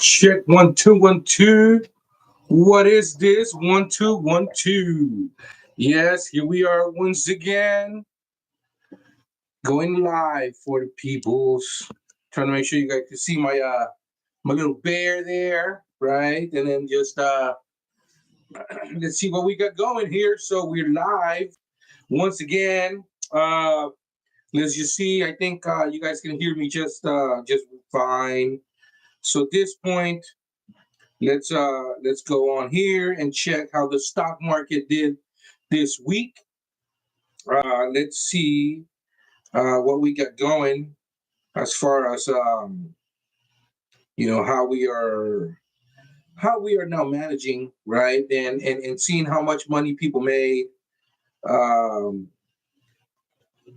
Check 1 2 1 2. What is this? 1 2 1 2. Yes, here we are once again, going live for the peoples. Trying to make sure you guys can see my little bear there, right? And then just let's see what we got going here. So we're live once again. Uh, let's just see. I think you guys can hear me just fine. So at this point, let's go on here and check how the stock market did this week. Let's see what we got going as far as how we are now managing, right? And seeing how much money people made um,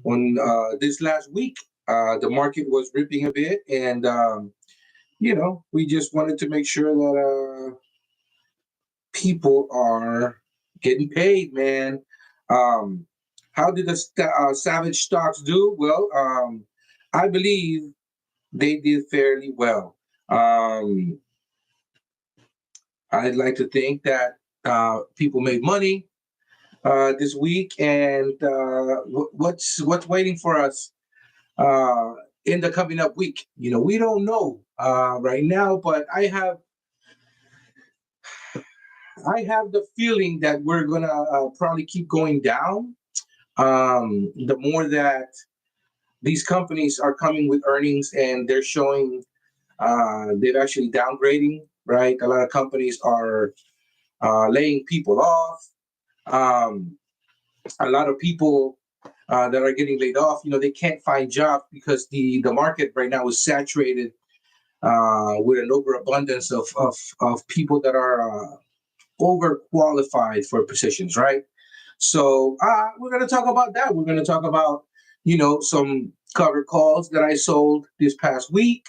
on this last week. The market was ripping a bit, and we just wanted to make sure that people are getting paid, man. Um, how did the Savage stocks do? Well, I believe they did fairly well. Um, I'd like to think that people made money this week, and what's waiting for us uh, in the coming up week? We don't know right now, but I have the feeling that we're gonna probably keep going down. The more that these companies are coming with earnings and they're showing they've actually downgrading, right? A lot of companies are laying people off. Um, a lot of people that are getting laid off, they can't find jobs because the market right now is saturated with an overabundance of people that are overqualified for positions, right? So we're going to talk about that. We're going to talk about, some covered calls that I sold this past week.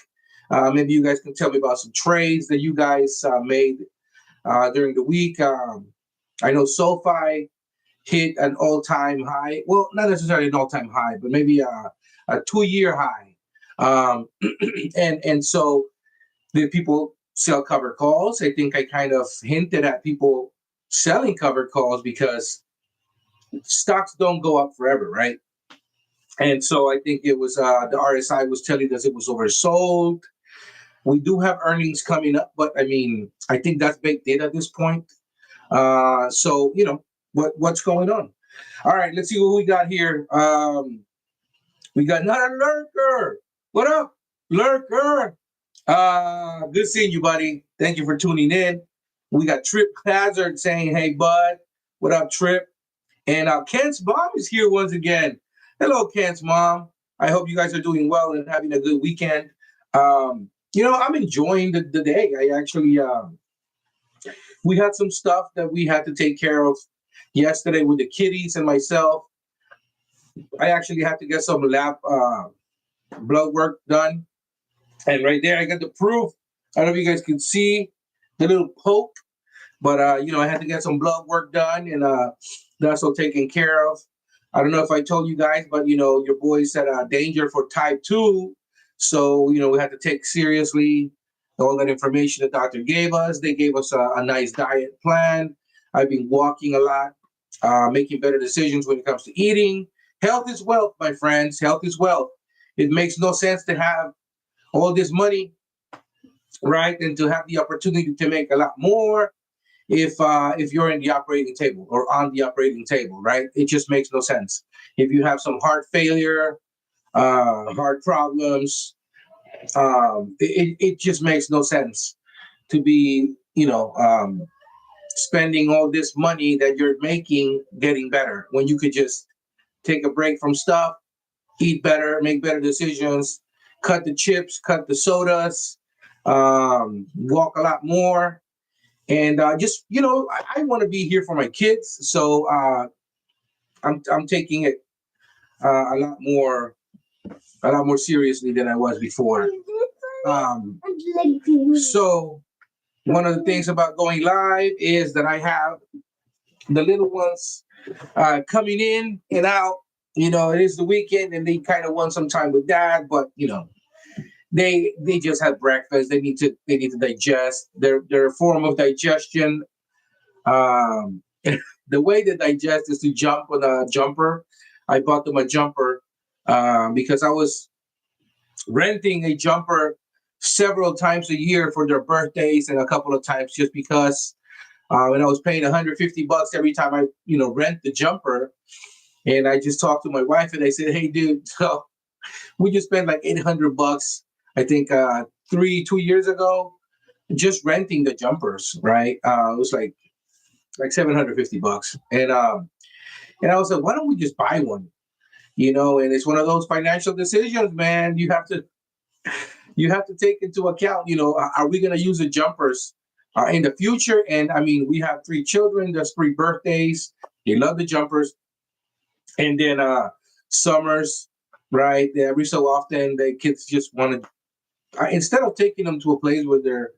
Maybe you guys can tell me about some trades that you guys made during the week. I know SoFi hit an all-time high. Well, not necessarily an all-time high, but maybe a 2-year high. And so the people sell covered calls. I think I kind of hinted at people selling covered calls because stocks don't go up forever, right? And so I think it was the RSI was telling us it was oversold. We do have earnings coming up, but I mean, I think that's baked in at this point. So what's going on? All right, let's see what we got here. We got not a lurker. What up, lurker? Good seeing you, buddy. Thank you for tuning in. We got Trip Hazard saying, "Hey, bud, what up, Trip?" And Kent's mom is here once again. Hello, Kent's mom. I hope you guys are doing well and having a good weekend. I'm enjoying the day. I actually, we had some stuff that we had to take care of yesterday with the kiddies and myself. I actually had to get some lab blood work done. And right there, I got the proof. I don't know if you guys can see the little poke, but I had to get some blood work done, and that's all taken care of. I don't know if I told you guys, but your boy said danger for type 2, so we had to take seriously all that information the doctor gave us. They gave us a nice diet plan. I've been walking a lot, making better decisions when it comes to eating. Health is wealth, my friends. Health is wealth. It makes no sense to have all this money, right, and to have the opportunity to make a lot more if you're in the operating table or on the operating table, right? It just makes no sense. If you have some heart failure, heart problems, it just makes no sense to be, spending all this money that you're making getting better when you could just take a break from stuff, eat better, make better decisions, cut the chips, cut the sodas, walk a lot more, and just I want to be here for my kids, so I'm taking it a lot more seriously than I was before. Um, so one of the things about going live is that I have the little ones coming in and out. It is the weekend, and they kind of want some time with dad, but They just had breakfast. They need to digest. Their form of digestion. Um, the way they digest is to jump on a jumper. I bought them a jumper because I was renting a jumper several times a year for their birthdays and a couple of times just because when I was paying 150 bucks every time I rent the jumper. And I just talked to my wife and I said, hey dude, so we just spent like 800 bucks I think 2 years ago just renting the jumpers, right? It was like 750 bucks. And I was like, why don't we just buy one? And it's one of those financial decisions, man. You have to take into account, are we going to use the jumpers in the future? And I mean, we have three children. There's three birthdays. They love the jumpers. And then summers, right? Every so often, the kids just want to, instead of taking them to a place where they're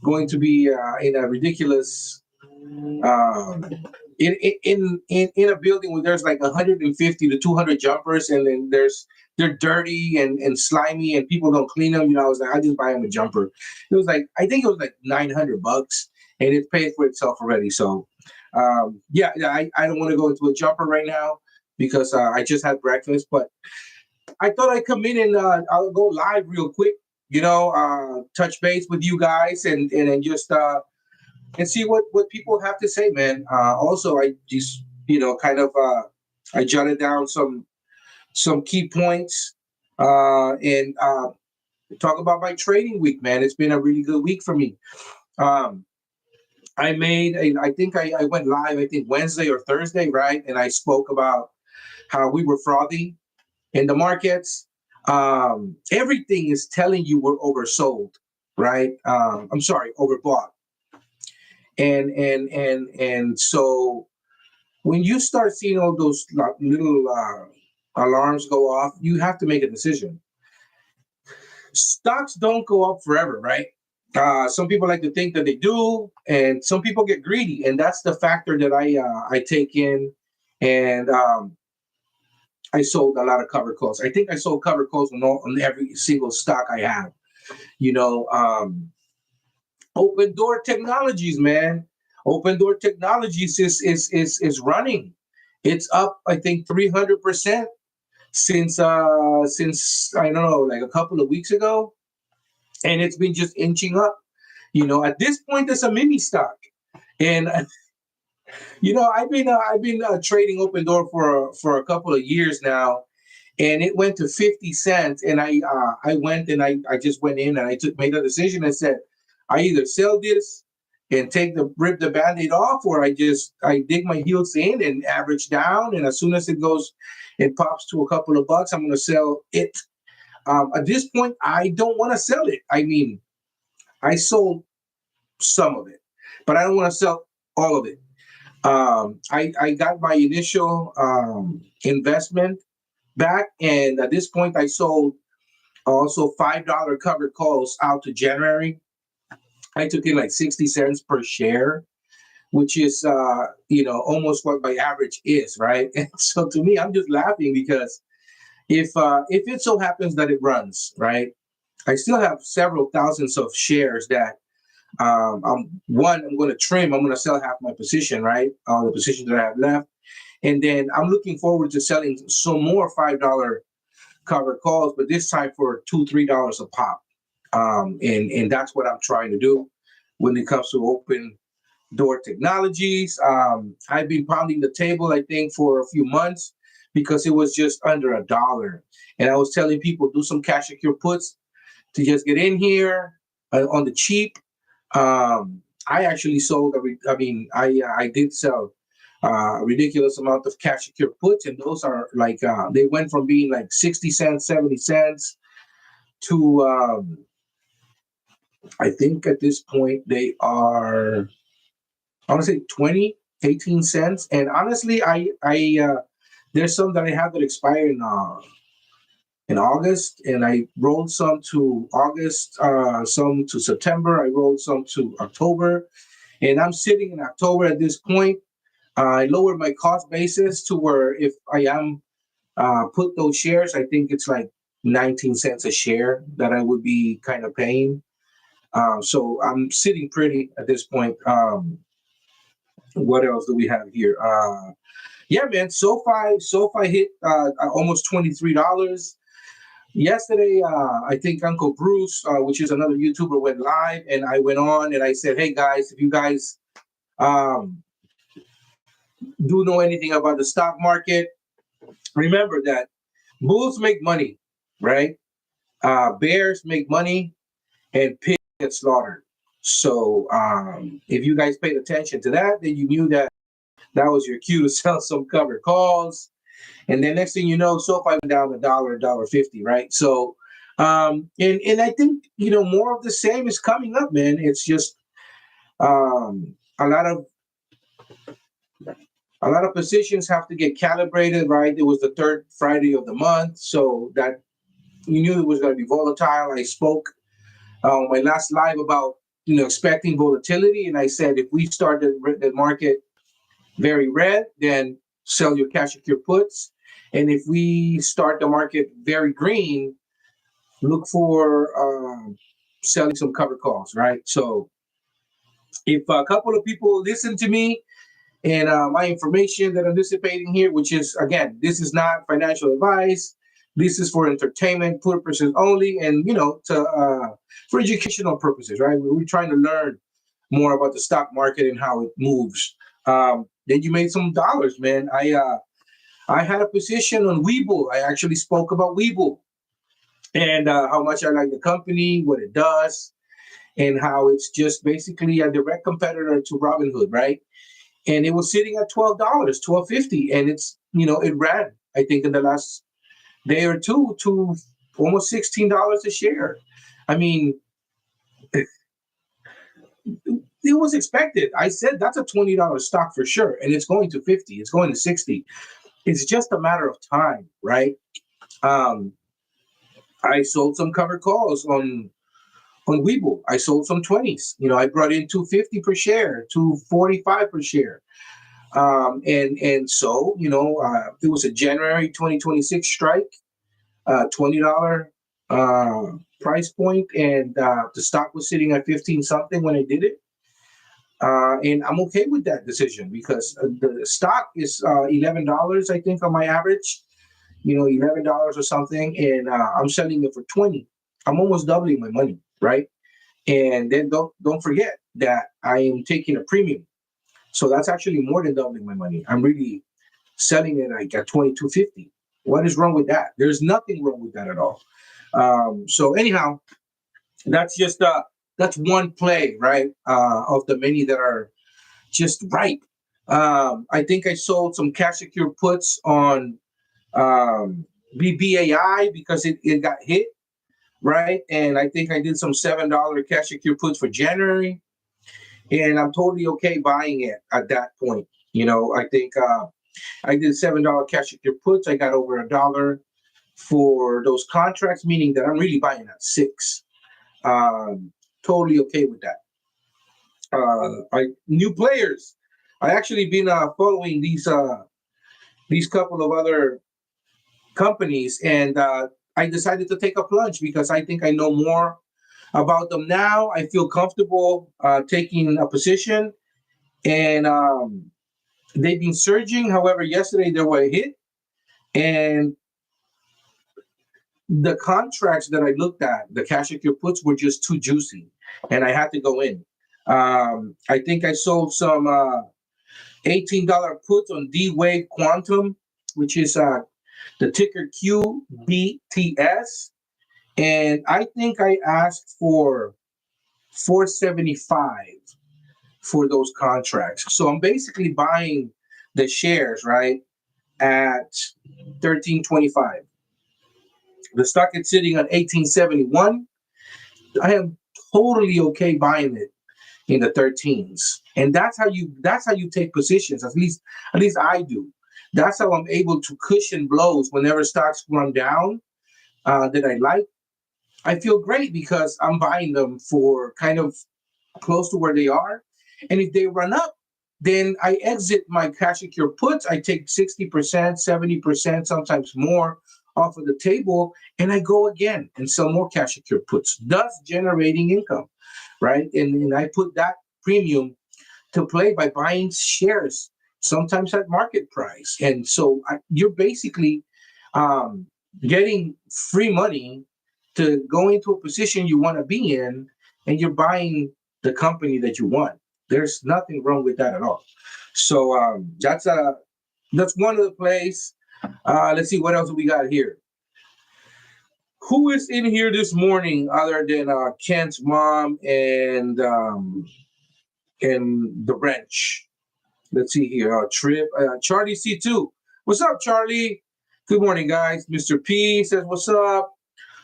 going to be in a ridiculous um, in a building where there's like 150 to 200 jumpers, and then they're dirty and slimy, and people don't clean them. I was like, I just buy them a jumper. It was like I think it was like 900 bucks, and it paid for itself already. So, yeah, I don't want to go into a jumper right now because I just had breakfast, but I thought I'd come in and I'll go live real quick. Touch base with you guys and just and see what people have to say, man. Also, I just kind of I jotted down some key points and talk about my trading week, man. It's been a really good week for me. Um, I think I went live, I think Wednesday or Thursday, right? And I spoke about how we were frothy in the markets. Everything is telling you we're oversold, right? I'm sorry, overbought. And so when you start seeing all those little alarms go off, you have to make a decision. Stocks don't go up forever, right? Some people like to think that they do, and some people get greedy, and that's the factor that I take in. And I sold a lot of covered calls. I think I sold covered calls on every single stock I have. You know, Open Door Technologies, man. Open Door Technologies is running. It's up, I think, 300% since I don't know, like a couple of weeks ago, and it's been just inching up. At this point, it's a mini stock, and I've been trading Open Door for a couple of years now, and it went to 50 cents, and I went and I just went in and I made a decision and said I either sell this and rip the band-aid off, or I dig my heels in and average down, and as soon as it pops to a couple of bucks, I'm going to sell it. At this point, I don't want to sell it. I mean, I sold some of it, but I don't want to sell all of it. I got my initial investment back, and at this point, I sold also $5 covered calls out to January. I took in like 60 cents per share, which is almost what my average is, right? And so to me, I'm just laughing because if it so happens that it runs, right, I still have several thousands of shares that I'm going to trim. I'm going to sell half my position, right? The position that I have left, and then I'm looking forward to selling some more $5 covered calls, but this time for $2-3 a pop. And that's what I'm trying to do when it comes to Open Door Technologies. I've been pounding the table, I think, for a few months because it was just under $1, and I was telling people do some cash secure puts to just get in here on the cheap. I actually sold. I did sell a ridiculous amount of cash secure puts, and those are like they went from being like 60 cents, 70 cents to I think at this point they are, I want to say 20, 18 cents. And honestly, I there's some that I have that expire in August, and I rolled some to August, some to September. I rolled some to October, and I'm sitting in October at this point. I lowered my cost basis to where if I am put those shares, I think it's like 19 cents a share that I would be kind of paying. So I'm sitting pretty at this point. What else do we have here? Yeah, man. SoFi hit almost $23 yesterday. I think Uncle Bruce, which is another YouTuber, went live, and I went on and I said, "Hey guys, if you guys um, do know anything about the stock market, remember that bulls make money, right? Bears make money, and pigs get slaughtered. So if you guys paid attention to that, then you knew that that was your cue to sell some covered calls. And then next thing you know, SoFi went down a dollar 50, right? So and I think more of the same is coming up, man. It's just a lot of positions have to get calibrated, right? It was the third Friday of the month, so that you knew it was going to be volatile. I spoke my last live about expecting volatility, and I said if we start the market very red, then sell your cash secure puts, and if we start the market very green, look for selling some covered calls, right? So if a couple of people listen to me and my information that I'm dissipating here, which is, again, this is not financial advice. This is for entertainment purposes only, and for educational purposes, right? We're trying to learn more about the stock market and how it moves. Then you made some dollars, man. I had a position on Webull. I actually spoke about Webull and how much I like the company, what it does, and how it's just basically a direct competitor to Robinhood, right? And it was sitting at $12, 12.50, and it ran, I think, in the last day or two to almost $16 a share. I mean, it was expected. I said that's a $20 stock for sure, and it's going to 50. It's going to 60. It's just a matter of time, right? Um, I sold some covered calls on Webull. I sold some 20s. I brought in 250 per share, 245 per share. And so it was a January 2026 strike, $20 price point, and the stock was sitting at 15 something when I did it. And I'm okay with that decision because the stock is $11, I think, on my average. $11 or something, and I'm selling it for 20. I'm almost doubling my money, right? And then don't forget that I am taking a premium. So that's actually more than doubling my money. I'm really selling it like at 22.50. What is wrong with that? There's nothing wrong with that at all. So anyhow, that's just that's one play, right? Of the many that are just ripe. I think I sold some cash secure puts on BBAI because it got hit, right? And I think I did some $7 cash secure puts for January, and I'm totally okay buying it at that point. I think I did $7 cash secure puts. I got over $1 for those contracts, meaning that I'm really buying at 6. Totally okay with that. New players. I actually been following these couple of other companies, and I decided to take a plunge because I think I know more about them now. I feel comfortable taking a position, and they've been surging. However, yesterday there were a hit, and the contracts that I looked at, the cash secure puts, were just too juicy, and I had to go in. I think I sold some $18 puts on D-Wave Quantum, which is the ticker QBTS. And I think I asked for 475 for those contracts. So I'm basically buying the shares, right, at 13.25. The stock is sitting at 18.71. I am totally okay buying it in the 13s. And that's how you take positions. At least I do. That's how I'm able to cushion blows whenever stocks run down that I like. I feel great because I'm buying them for kind of close to where they are. And if they run up, then I exit my cash secure puts. I take 60%, 70%, sometimes more off of the table, and I go again and sell more cash secure puts, thus generating income, right? And I put that premium to play by buying shares, sometimes at market price. And so you're basically um, getting free money to go into a position you want to be in, and you're buying the company that you want. There's nothing wrong with that at all. So that's one of the plays. Let's see what else we got here. Who is in here this morning other than Kent's mom and the wrench? Let's see here. Trip. Charlie C2. What's up, Charlie? Good morning, guys. Mr. P says, what's up?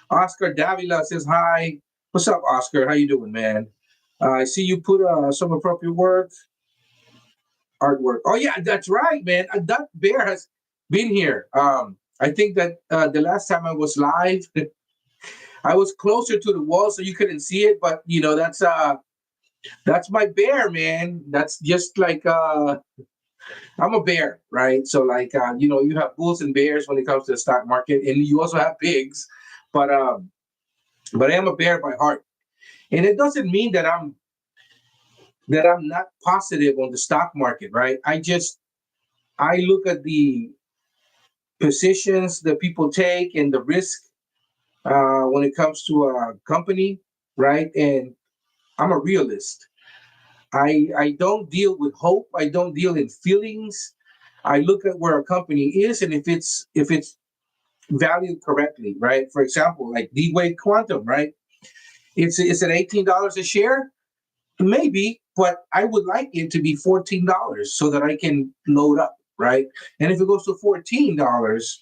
Oscar Davila says, hi. What's up, Oscar? How you doing, man? I see you put some appropriate work, artwork. Oh, yeah, that's right, man. That bear has been here. I think that the last time I was live, I was closer to the wall so you couldn't see it, but that's my bear, man. That's just like I'm a bear, right? So like you have bulls and bears when it comes to the stock market, and you also have pigs, but I am a bear by heart, and it doesn't mean that I'm not positive on the stock market, right? I look at the positions that people take and the risk when it comes to a company, right? And I'm a realist. I don't deal with hope. I don't deal in feelings. I look at where a company is and if it's valued correctly, right? For example, like D-Wave Quantum, right? It's at $18 a share, maybe, but I would like it to be $14 so that I can load up, right? And if it goes to $14,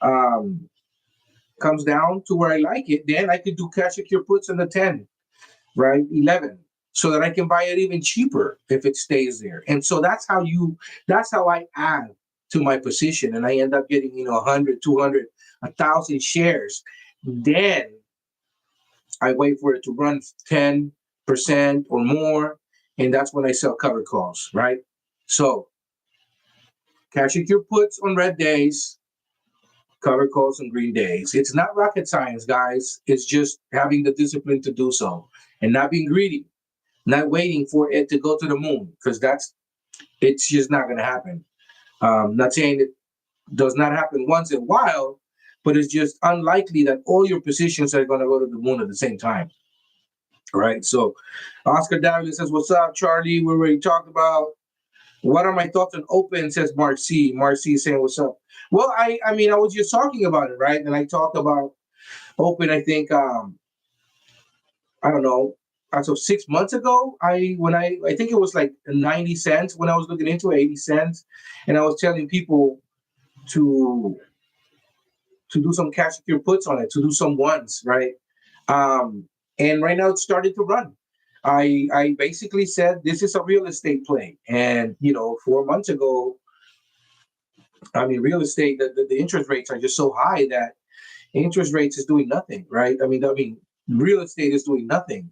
um, comes down to where I like it, then I could do cash secure puts in the 10, right? 11, so that I can buy it even cheaper if it stays there. And so that's how I add to my position. And I end up getting, 100, 200, 1,000 shares. Then I wait for it to run 10% or more. And that's when I sell covered calls, right? So cash secure puts on red days, covered calls on green days. It's not rocket science, guys. It's just having the discipline to do so and not being greedy, not waiting for it to go to the moon, because it's just not going to happen. Not saying it does not happen once in a while, but it's just unlikely that all your positions are going to go to the moon at the same time. Right. So Oscar Davila says, what's up, Charlie? We already talked about what are my thoughts on open, says Mark C. Mark C saying, what's up? Well, I mean, I was just talking about it, right? And I talked about open, I think, I don't know, as of 6 months ago, I think it was like 90 cents when I was looking into it, 80 cents. And I was telling people to do some cash secure puts on it, to do some ones, right? And right now it's started to run. I basically said this is a real estate play. And 4 months ago, I mean, real estate, the interest rates are just so high that interest rates is doing nothing, right? I mean, real estate is doing nothing.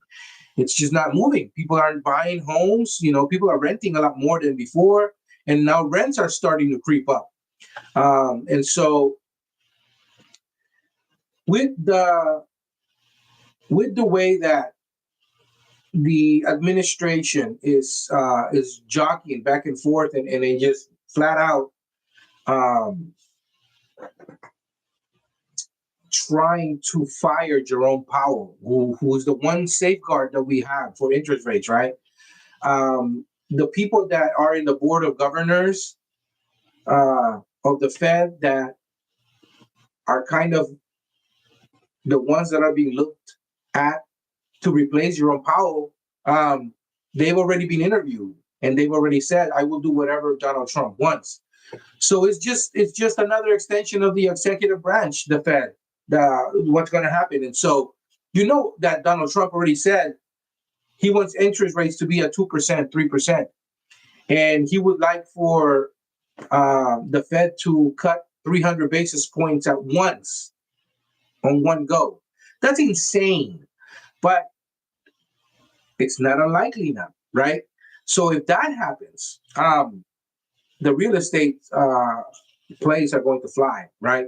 It's just not moving. People aren't buying homes. People are renting a lot more than before, and now rents are starting to creep up. And so, with the way that the administration is jockeying back and forth, and they just flat out um, trying to fire Jerome Powell, who is the one safeguard that we have for interest rates, right? The people that are in the board of governors of the Fed that are kind of the ones that are being looked at to replace Jerome Powell, they've already been interviewed and they've already said, I will do whatever Donald Trump wants. So it's just another extension of the executive branch, the Fed, what's going to happen. And so that Donald Trump already said he wants interest rates to be at 2%, 3%. And he would like for the Fed to cut 300 basis points at once on one go. That's insane, but it's not unlikely now, right? So if that happens, the real estate plays are going to fly, right?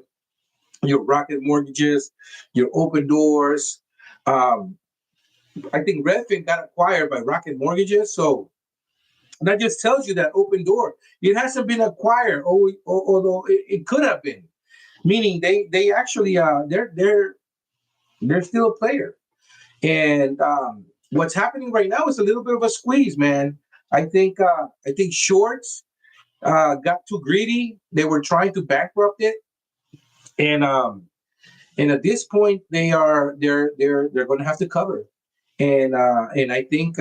your Rocket Mortgages, your Open Doors. Um, I think Redfin got acquired by Rocket Mortgages, so that just tells you that Open Door, it hasn't been acquired, although it could have been. Meaning they actually they're still a player. And what's happening right now is a little bit of a squeeze, man. I think shorts got too greedy. They were trying to bankrupt it, and at this point they're going to have to cover. And I think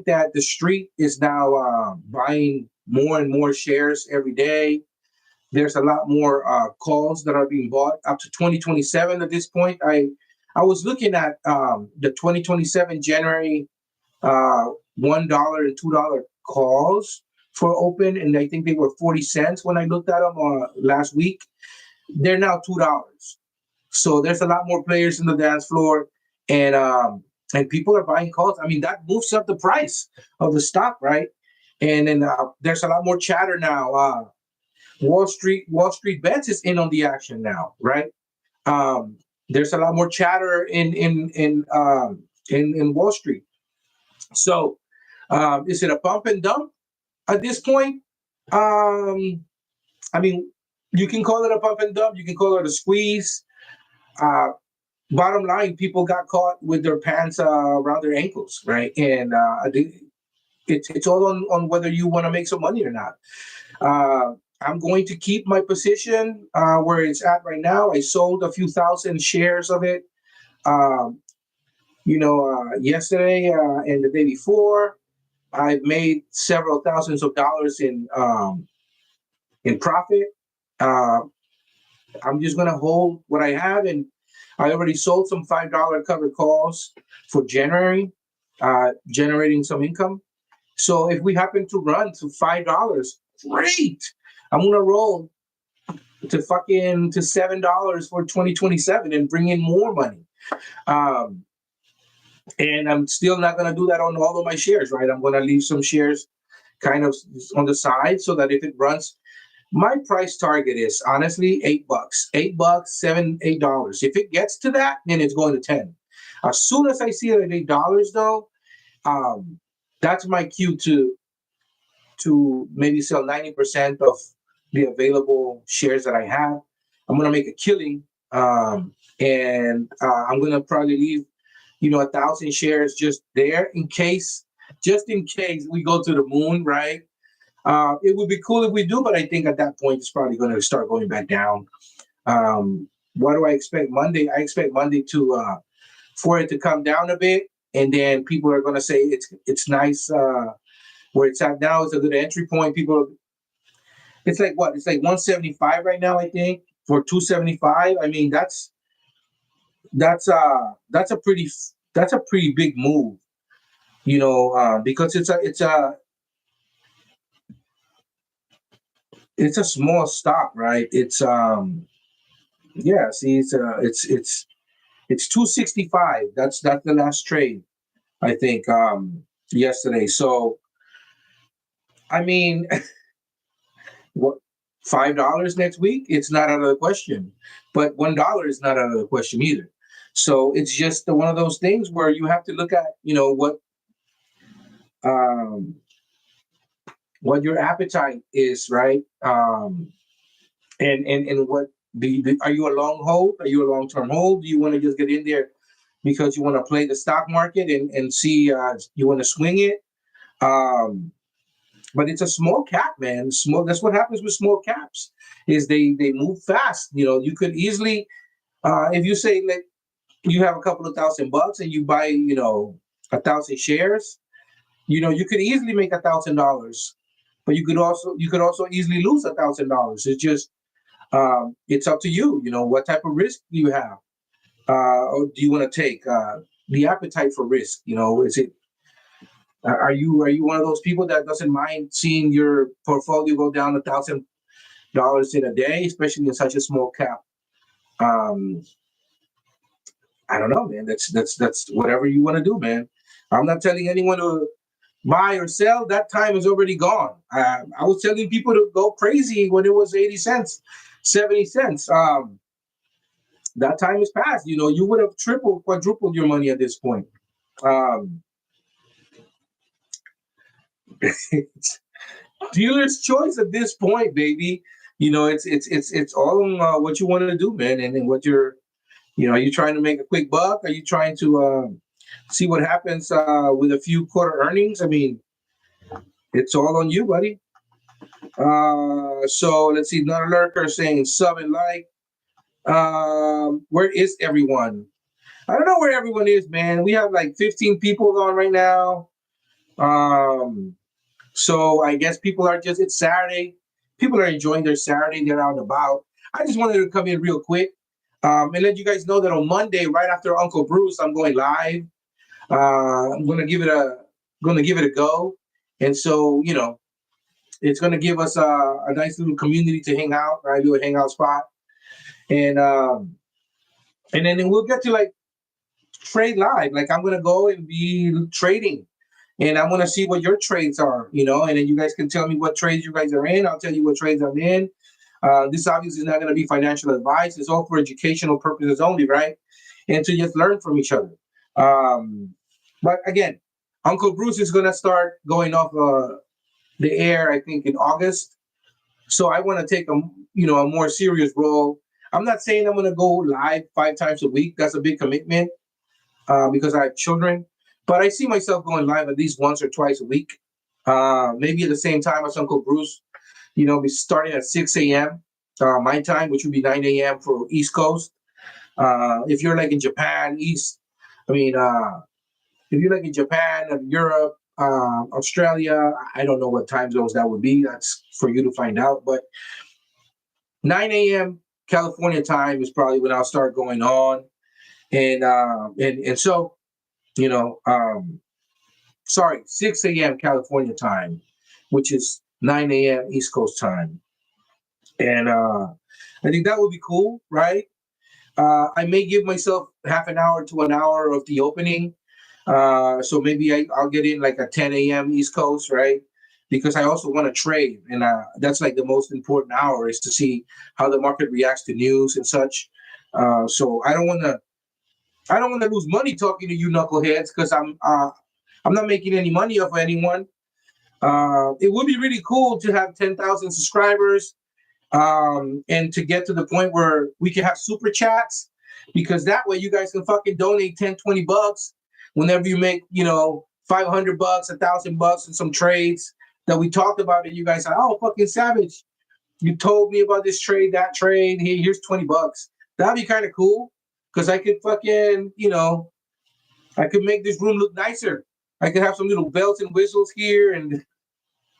that the street is now buying more and more shares every day. There's a lot more calls that are being bought up to 2027 at this point. I was looking at the 2027 January $1 and $2 calls for open, and I think they were 40 cents when I looked at them last week. They're now $2. So there's a lot more players in the dance floor, and people are buying calls. I mean, that moves up the price of the stock, right? And then there's a lot more chatter now. Wall Street Bets is in on the action now, right? There's a lot more chatter in Wall Street. So is it a pump and dump at this point? Um, I mean, you can call it a pump and dump. You can call it a squeeze. Uh, Bottom line, people got caught with their pants around their ankles, right? And it's all on whether you want to make some money or not. I'm going to keep my position where it's at right now. I sold a few thousand shares of it, um, yesterday and the day before. I've made several thousands of dollars in profit. Uh, I'm just gonna hold what I have, and I already sold some $5 covered calls for January, generating some income. So if we happen to run to $5, great. I'm gonna roll to $7 for 2027 and bring in more money. Um, and I'm still not gonna do that on all of my shares, right? I'm gonna leave some shares kind of on the side so that if it runs, my price target is honestly $8, $8, $8. If it gets to that, then it's going to 10. As soon as I see it at $8, though, um, that's my cue to maybe sell 90% of the available shares that I have. I'm gonna make a killing, and I'm gonna probably leave, 1,000 shares just there just in case we go to the moon, right? It would be cool if we do, but I think at that point it's probably going to start going back down. What do I expect Monday? I expect Monday to for it to come down a bit, and then people are going to say it's nice where it's at now. It's a good entry point. It's like what? It's like 175 right now, I think, for 275. I mean, that's a pretty big move, because it's a small stock, right? It's yeah. See, it's 265. That's the last trade, I think, yesterday. So I mean, what, $5 next week? It's not out of the question, but $1 is not out of the question either. So it's just one of those things where you have to look at, um, what your appetite is, right? And what are you a long hold? Are you a long term hold? Do you want to just get in there because you want to play the stock market and see you want to swing it? Um, but it's a small cap, man. Small. That's what happens with small caps. Is they move fast. You could easily, if you say like you have a couple of $1,000 and you buy 1,000 shares, you could easily make $1,000. But you could also easily lose $1,000. It's just it's up to you. What type of risk do you have, or do you want to take? The appetite for risk. Is it? Are you one of those people that doesn't mind seeing your portfolio go down $1,000 in a day, especially in such a small cap? Um, I don't know, man. That's whatever you want to do, man. I'm not telling anyone to buy or sell. That time is already gone. I was telling people to go crazy when it was 80 cents. 70 cents. That time is past. You would have tripled, quadrupled your money at this point. Um, dealer's choice at this point, baby. It's all on what you want to do, man, and what are you trying to make a quick buck? Are you trying to see what happens with a few quarter earnings? I mean, it's all on you, buddy. So let's see. Another lurker saying sub and like. Where is everyone? I don't know where everyone is, man. We have like 15 people on right now. Um, so I guess people are it's Saturday. People are enjoying their Saturday. They're out and about. I just wanted to come in real quick and let you guys know that on Monday, right after Uncle Bruce, I'm going live. I'm gonna give it a go, and so it's gonna give us a nice little community to hang out, right? Do a hangout spot, and then we'll get to like trade live. Like I'm gonna go and be trading, and I want to see what your trades are, and then you guys can tell me what trades you guys are in. I'll tell you what trades I'm in. This obviously is not going to be financial advice. It's all for educational purposes only, right? And to just learn from each other. But again, Uncle Bruce is going to start going off the air, I think, in August. So I want to take a more serious role. I'm not saying I'm going to go live 5 times a week. That's a big commitment because I have children. But I see myself going live at least once or twice a week. Maybe at the same time as Uncle Bruce. Be starting at 6 a.m. My time, which would be 9 a.m. for East Coast. If you're like in Japan, if you're like in Japan, Europe, Australia, I don't know what time zones that would be. That's for you to find out. But 9 a.m. California time is probably when I'll start going on. And so, sorry, 6 a.m. California time, which is 9 a.m. East Coast time. And I think that would be cool, right? I may give myself half an hour to an hour of the opening. So maybe I'll get in like at 10 a.m. East Coast, right? Because I also want to trade. And that's like the most important hour is to see how the market reacts to news and such. So I don't want to lose money talking to you knuckleheads because I'm not making any money off of anyone. It would be really cool to have 10,000 subscribers and to get to the point where we can have super chats because that way you guys can fucking donate 10, 20 bucks whenever you make, $500, $1,000 in some trades that we talked about and you guys are, oh, fucking savage. You told me about this trade, that trade. Here's 20 bucks. That'd be kind of cool because I could fucking, I could make this room look nicer. I could have some little bells and whistles here and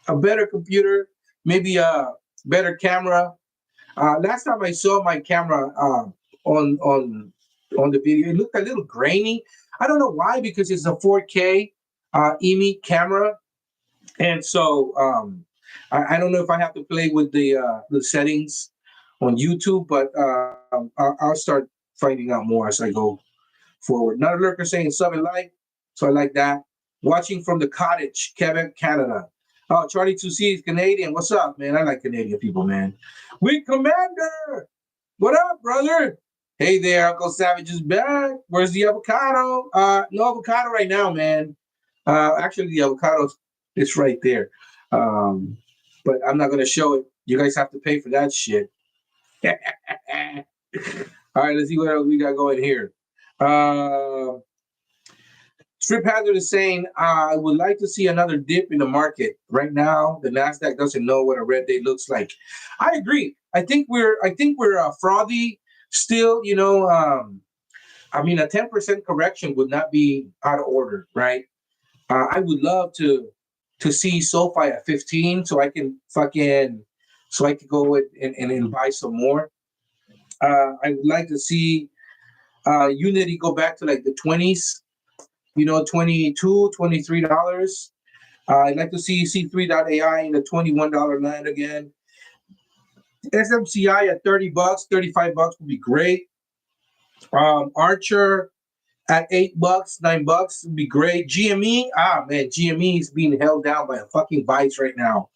a better computer, maybe a better camera. Last time I saw my camera on the video, it looked a little grainy. I don't know why, because it's a 4K EMI camera, and so I don't know if I have to play with the settings on YouTube, but I'll start finding out more as I go forward. Another lurker saying sub and like, so I like that. Watching from the cottage, Quebec, Canada. Oh, Charlie 2C is Canadian. What's up, man? I like Canadian people, man. We Commander! What up, brother? Hey there, Uncle Savage is back. Where's the avocado? No avocado right now, man. Actually, the avocado is right there. But I'm not going to show it. You guys have to pay for that shit. All right, let's see what else we got going here. Strip Hazard is saying, I would like to see another dip in the market. Right now, the Nasdaq doesn't know what a red day looks like. I agree. I think we're frothy still. A 10% correction would not be out of order, right? I would love to see SoFi at 15, so I can go and buy some more. I would like to see Unity go back to like the 20s. $22, $23. I'd like to see C3.ai in the $21 land again. SMCI at $30, $35 would be great. Archer at $8, $9 would be great. GME, GME is being held down by a fucking vice right now.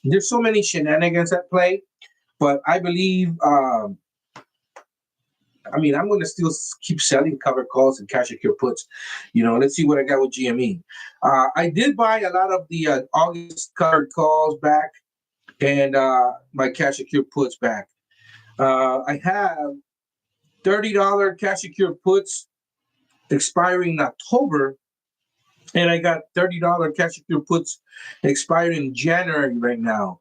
There's so many shenanigans at play, But I believe, I mean, I'm going to still keep selling covered calls and cash secure puts. Let's see what I got with GME. I did buy a lot of the August covered calls back and my cash secure puts back. I have $30 cash secure puts expiring in October, and I got $30 cash secure puts expiring in January right now.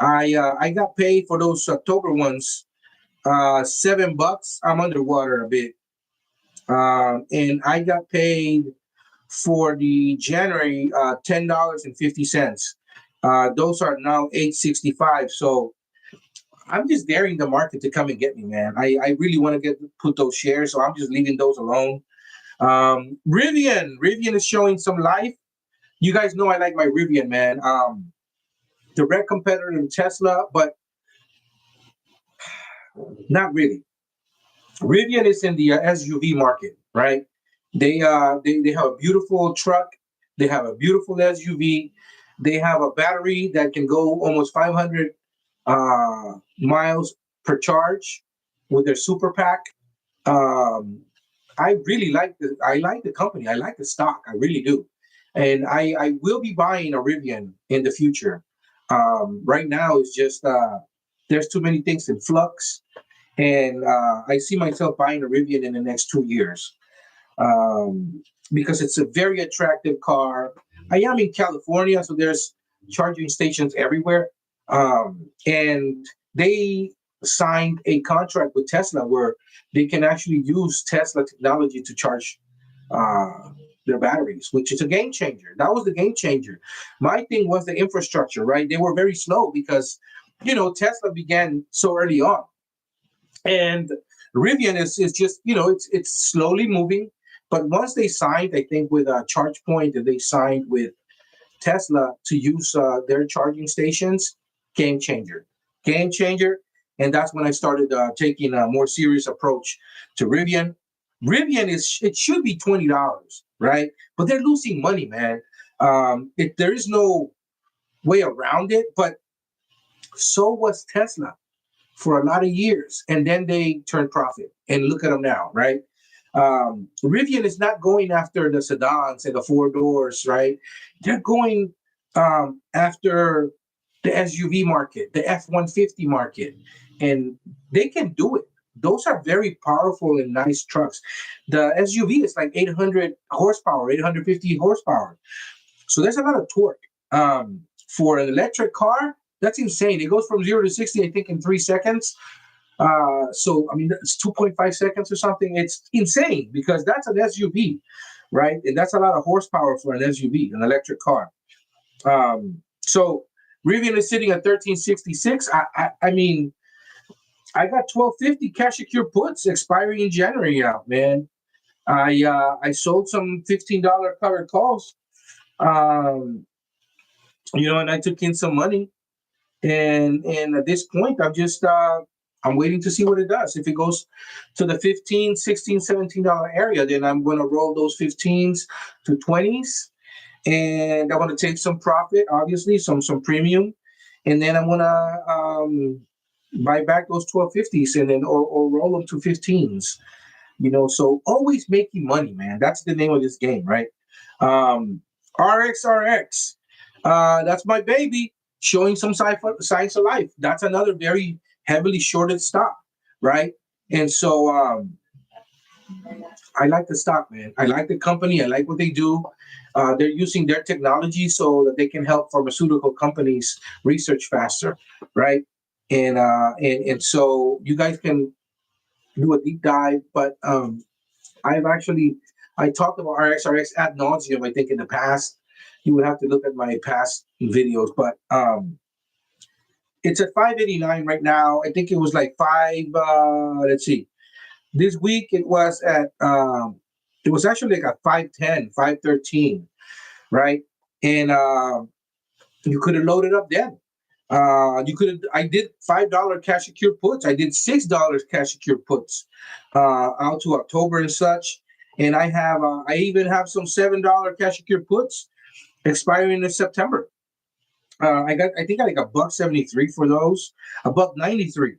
I got paid for those October ones $7. I'm underwater a bit, and I got paid for the January $10.50. Those are now $8.65. So I'm just daring the market to come and get me, man. I really want to put those shares, so I'm just leaving those alone. Rivian is showing some life. You guys know I like my Rivian, man. Direct competitor to Tesla, but not really. Rivian is in the SUV market, right? They have a beautiful truck. They have a beautiful SUV. They have a battery that can go almost 500 miles per charge with their super pack. Um, I really like the company. I like the stock. I really do, and I will be buying a Rivian in the future. Right now, it's just there's too many things in flux, and I see myself buying a Rivian in the next 2 years because it's a very attractive car. I am in California, so there's charging stations everywhere, and they signed a contract with Tesla where they can actually use Tesla technology to charge uh, their batteries, which is a game changer. That was the game changer. My thing was the infrastructure, right? They were very slow because, Tesla began so early on. And Rivian is just, it's slowly moving. But once they signed, I think with ChargePoint, and they signed with Tesla to use their charging stations, game changer, game changer. And that's when I started taking a more serious approach to Rivian. Rivian it should be $20, right? But they're losing money, man. There is no way around it. But so was Tesla for a lot of years, and then they turned profit. And look at them now, right? Rivian is not going after the sedans and the four doors, right? They're going after the SUV market, the F-150 market, and they can do it. Those are very powerful and nice trucks. The SUV is like 800 horsepower, 850 horsepower. So there's a lot of torque. For an electric car, that's insane. It goes from 0 to 60, I think, in 3 seconds. So, I mean, it's 2.5 seconds or something. It's insane because that's an SUV, right? And that's a lot of horsepower for an SUV, an electric car. So Rivian is sitting at 1366. I mean, I got 1250 cash secure puts expiring in January out, man. I sold some $15 covered calls, um, and I took in some money. And at this point, I'm waiting to see what it does. If it goes to the 15, 16, $17 area, then I'm going to roll those 15s to 20s, and I want to take some profit, obviously, some premium, and then I'm going to buy back those 1250s and then or roll them to 15s. So always making money, man. That's the name of this game, right? Um, RXRX, that's my baby, showing some signs of life. That's another very heavily shorted stock, right? And so I like the stock, man. I like the company. I like what they do. They're using their technology so that they can help pharmaceutical companies research faster, right? And so you guys can do a deep dive, but I talked about RXRX ad nauseum. I think in the past, you would have to look at my past videos, but it's at 589 right now. I think it was like five. Let's see. This week it was at. It was actually like at 510, 513, right? And you could have loaded up then. You could have. I did $5 cash secure puts. I did $6 cash secure puts out to October and such. And I have. I even have some $7 cash secure puts expiring in September. I think I like $1.73 for those, $1.93,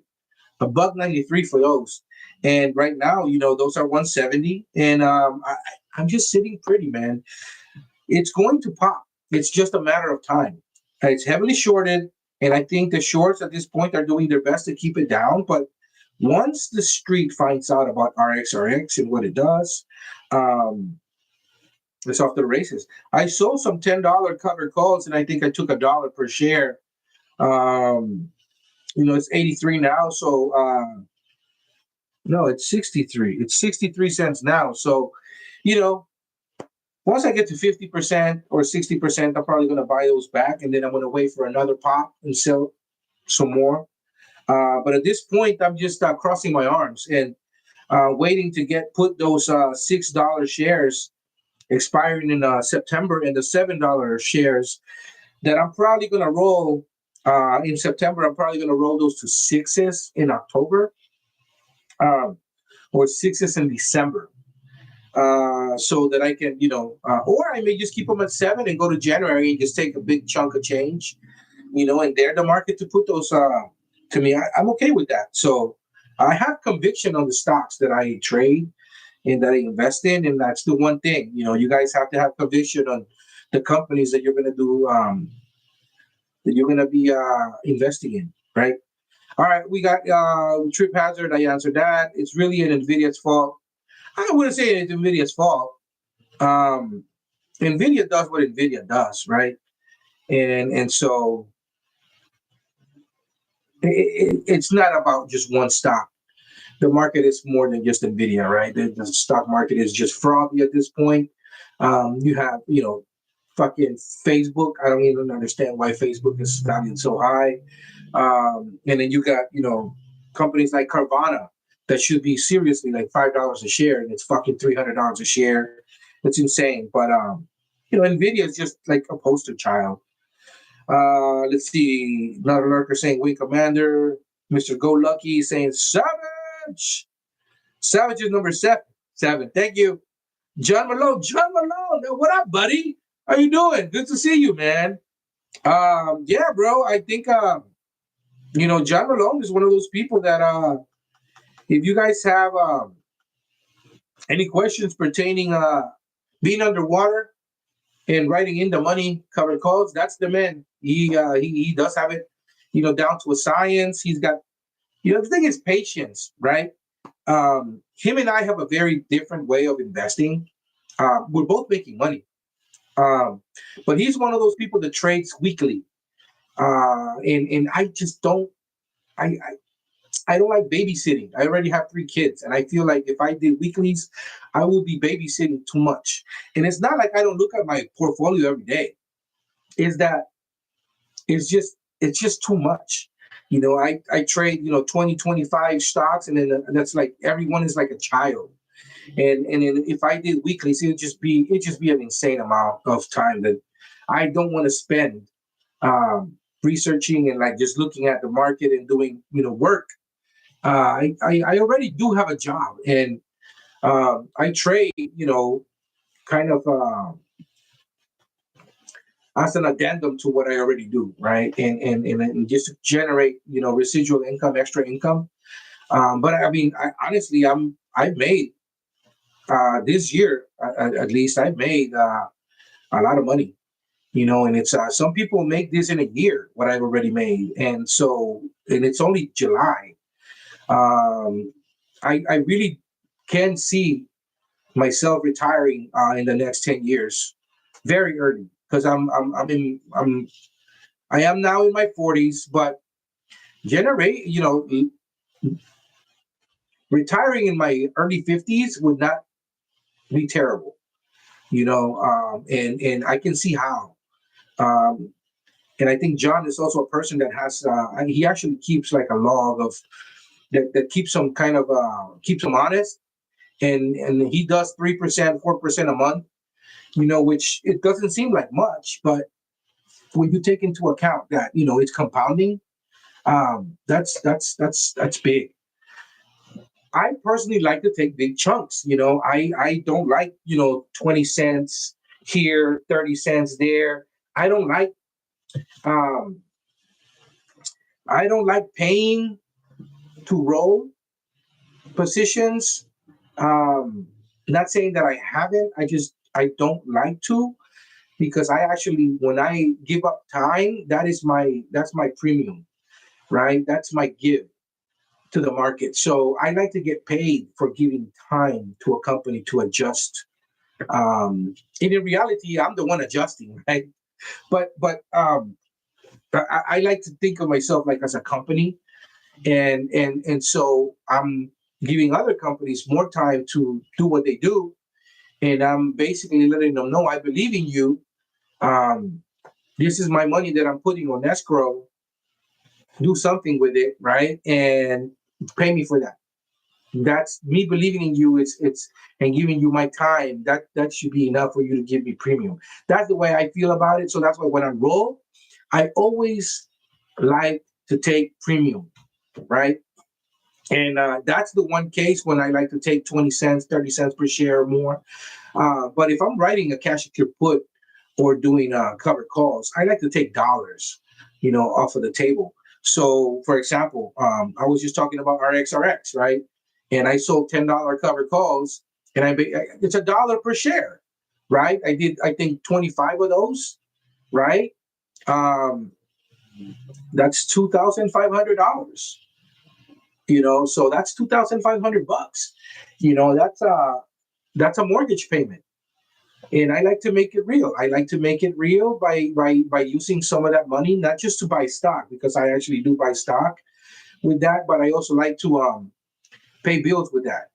$1.93 for those. And right now, those are 170, and I'm just sitting pretty, man. It's going to pop. It's just a matter of time. It's heavily shorted, and I think the shorts at this point are doing their best to keep it down. But once the street finds out about RXRX and what it does, um, it's off to the races. I sold some $10 covered calls, and I think I took $1 per share. Um, it's 83 now, so no, it's 63. It's 63 cents now. So, you know, once I get to 50% or 60%, I'm probably going to buy those back, and then I'm going to wait for another pop and sell some more. But at this point, I'm just crossing my arms and waiting to put those $6 shares expiring in September, and the $7 shares that I'm probably going to roll in September. I'm probably going to roll those to sixes in October, um, or sixes in December, so that I can, or I may just keep them at seven and go to January and just take a big chunk of change, and dare the market to put those to me. I'm okay with that. So I have conviction on the stocks that I trade and that I invest in, and that's the one thing. You guys have to have conviction on the companies that you're going to do, that you're going to be investing in, right? All right, we got Trip Hazard. I answered that. It's really an Nvidia's fault. I wouldn't say it's Nvidia's fault. Um, Nvidia does what Nvidia does, right? And so it's not about just one stock. The market is more than just Nvidia, right? The stock market is just frothy at this point. You have, fucking Facebook. I don't even understand why Facebook is valued so high. And then you got, companies like Carvana that should be seriously like $5 a share, and it's fucking $300 a share. It's insane. But Nvidia is just like a poster child. Let's see. Another lurker saying Wing Commander. Mr. Go Lucky saying Savage. Savage is number seven. Seven. Thank you. John Malone. John Malone. What up, buddy? How you doing? Good to see you, man. Yeah, bro. I think John Malone is one of those people that if you guys have any questions pertaining being underwater and writing in the money covered calls, that's the man. He does have it, down to a science. He's got, the thing is patience, right? Him and I have a very different way of investing. We're both making money, but he's one of those people that trades weekly, and I just don't. I don't like babysitting. I already have three kids, and I feel like if I did weeklies, I will be babysitting too much. And it's not like I don't look at my portfolio every day. Is that it's just too much. I trade 20 25 stocks, and then that's like everyone is like a child. And then if I did weeklies, it'd just be an insane amount of time that I don't want to spend researching and like just looking at the market and doing work. I already do have a job, and I trade, kind of as an addendum to what I already do, right? And just to generate, residual income, extra income. But I mean, honestly, I've made this year, at least, I've made a lot of money, and it's some people make this in a year what I've already made, and it's only July. Um, I really can see myself retiring in the next 10 years, very early, because I am now in my 40s, but generate retiring in my early 50s would not be terrible, and I can see how. Um, and I think John is also a person that has he actually keeps like a log of that keeps him kind of keeps him honest, and he does 3%, 4% a month, which it doesn't seem like much, but when you take into account that it's compounding, that's big. I personally like to take big chunks. I don't like 20 cents here, 30 cents there. I don't like Um, I don't like paying to roll positions. Not saying that I haven't. I don't like to, because I actually, when I give up time, that's my premium, right? That's my give to the market. So I like to get paid for giving time to a company to adjust. And in reality, I'm the one adjusting, right? But I like to think of myself like as a company, and so I'm giving other companies more time to do what they do, and I'm basically letting them know I believe in you. Um, this is my money that I'm putting on escrow. Do something with it, right? And pay me for that. That's me believing in you. It's and giving you my time. That should be enough for you to give me premium. That's the way I feel about it. So that's why when I roll, I always like to take premium, right? And that's the one case when I like to take 20 cents, 30 cents per share or more. But if I'm writing a cash secure put or doing covered calls, I like to take dollars, off of the table. So, for example, I was just talking about RXRX, right? And I sold $10 covered calls, and it's $1 per share, right? I did, I think, 25 of those, right? Um, that's $2,500. So that's $2,500. That's a mortgage payment, and I like to make it real. I like to make it real by using some of that money, not just to buy stock, because I actually do buy stock with that, but I also like to pay bills with that.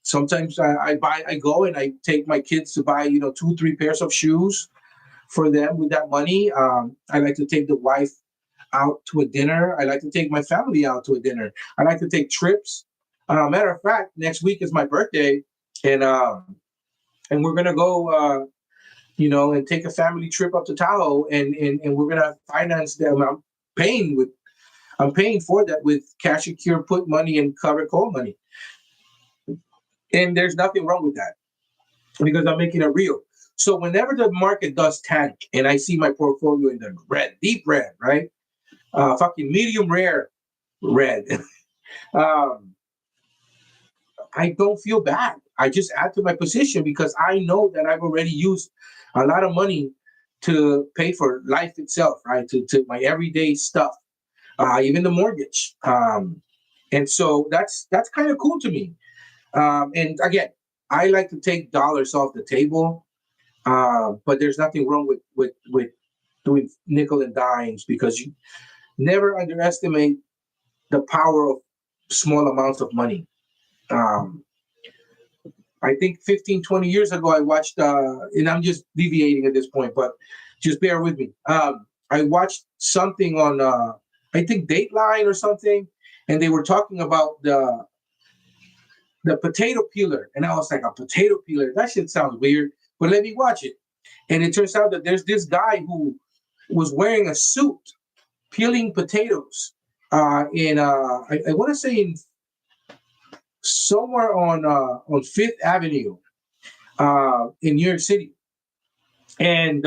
Sometimes I go and I take my kids to buy 2 3 pairs of shoes for them with that money. I like to take the wife out to a dinner. I like to take my family out to a dinner. I like to take trips. Matter of fact, next week is my birthday, and and we're gonna go, and take a family trip up to Tahoe, and we're gonna finance them. I'm paying for that with cash secure put money and covered call money, and there's nothing wrong with that because I'm making it real. So whenever the market does tank and I see my portfolio in the red, deep red, right, fucking medium rare red, um, I don't feel bad. I just add to my position because I know that I've already used a lot of money to pay for life itself, right? To my everyday stuff, even the mortgage. And so that's kind of cool to me. And again, I like to take dollars off the table, but there's nothing wrong with doing nickel and dimes, because you never underestimate the power of small amounts of money. Um, I think 15, 20 years ago, I watched, and I'm just deviating at this point, but just bear with me. I watched something on, I think Dateline or something, and they were talking about the potato peeler. And I was like, a potato peeler? That shit sounds weird, but let me watch it. And it turns out that there's this guy who was wearing a suit peeling potatoes, I want to say in somewhere on Fifth Avenue in New York City, and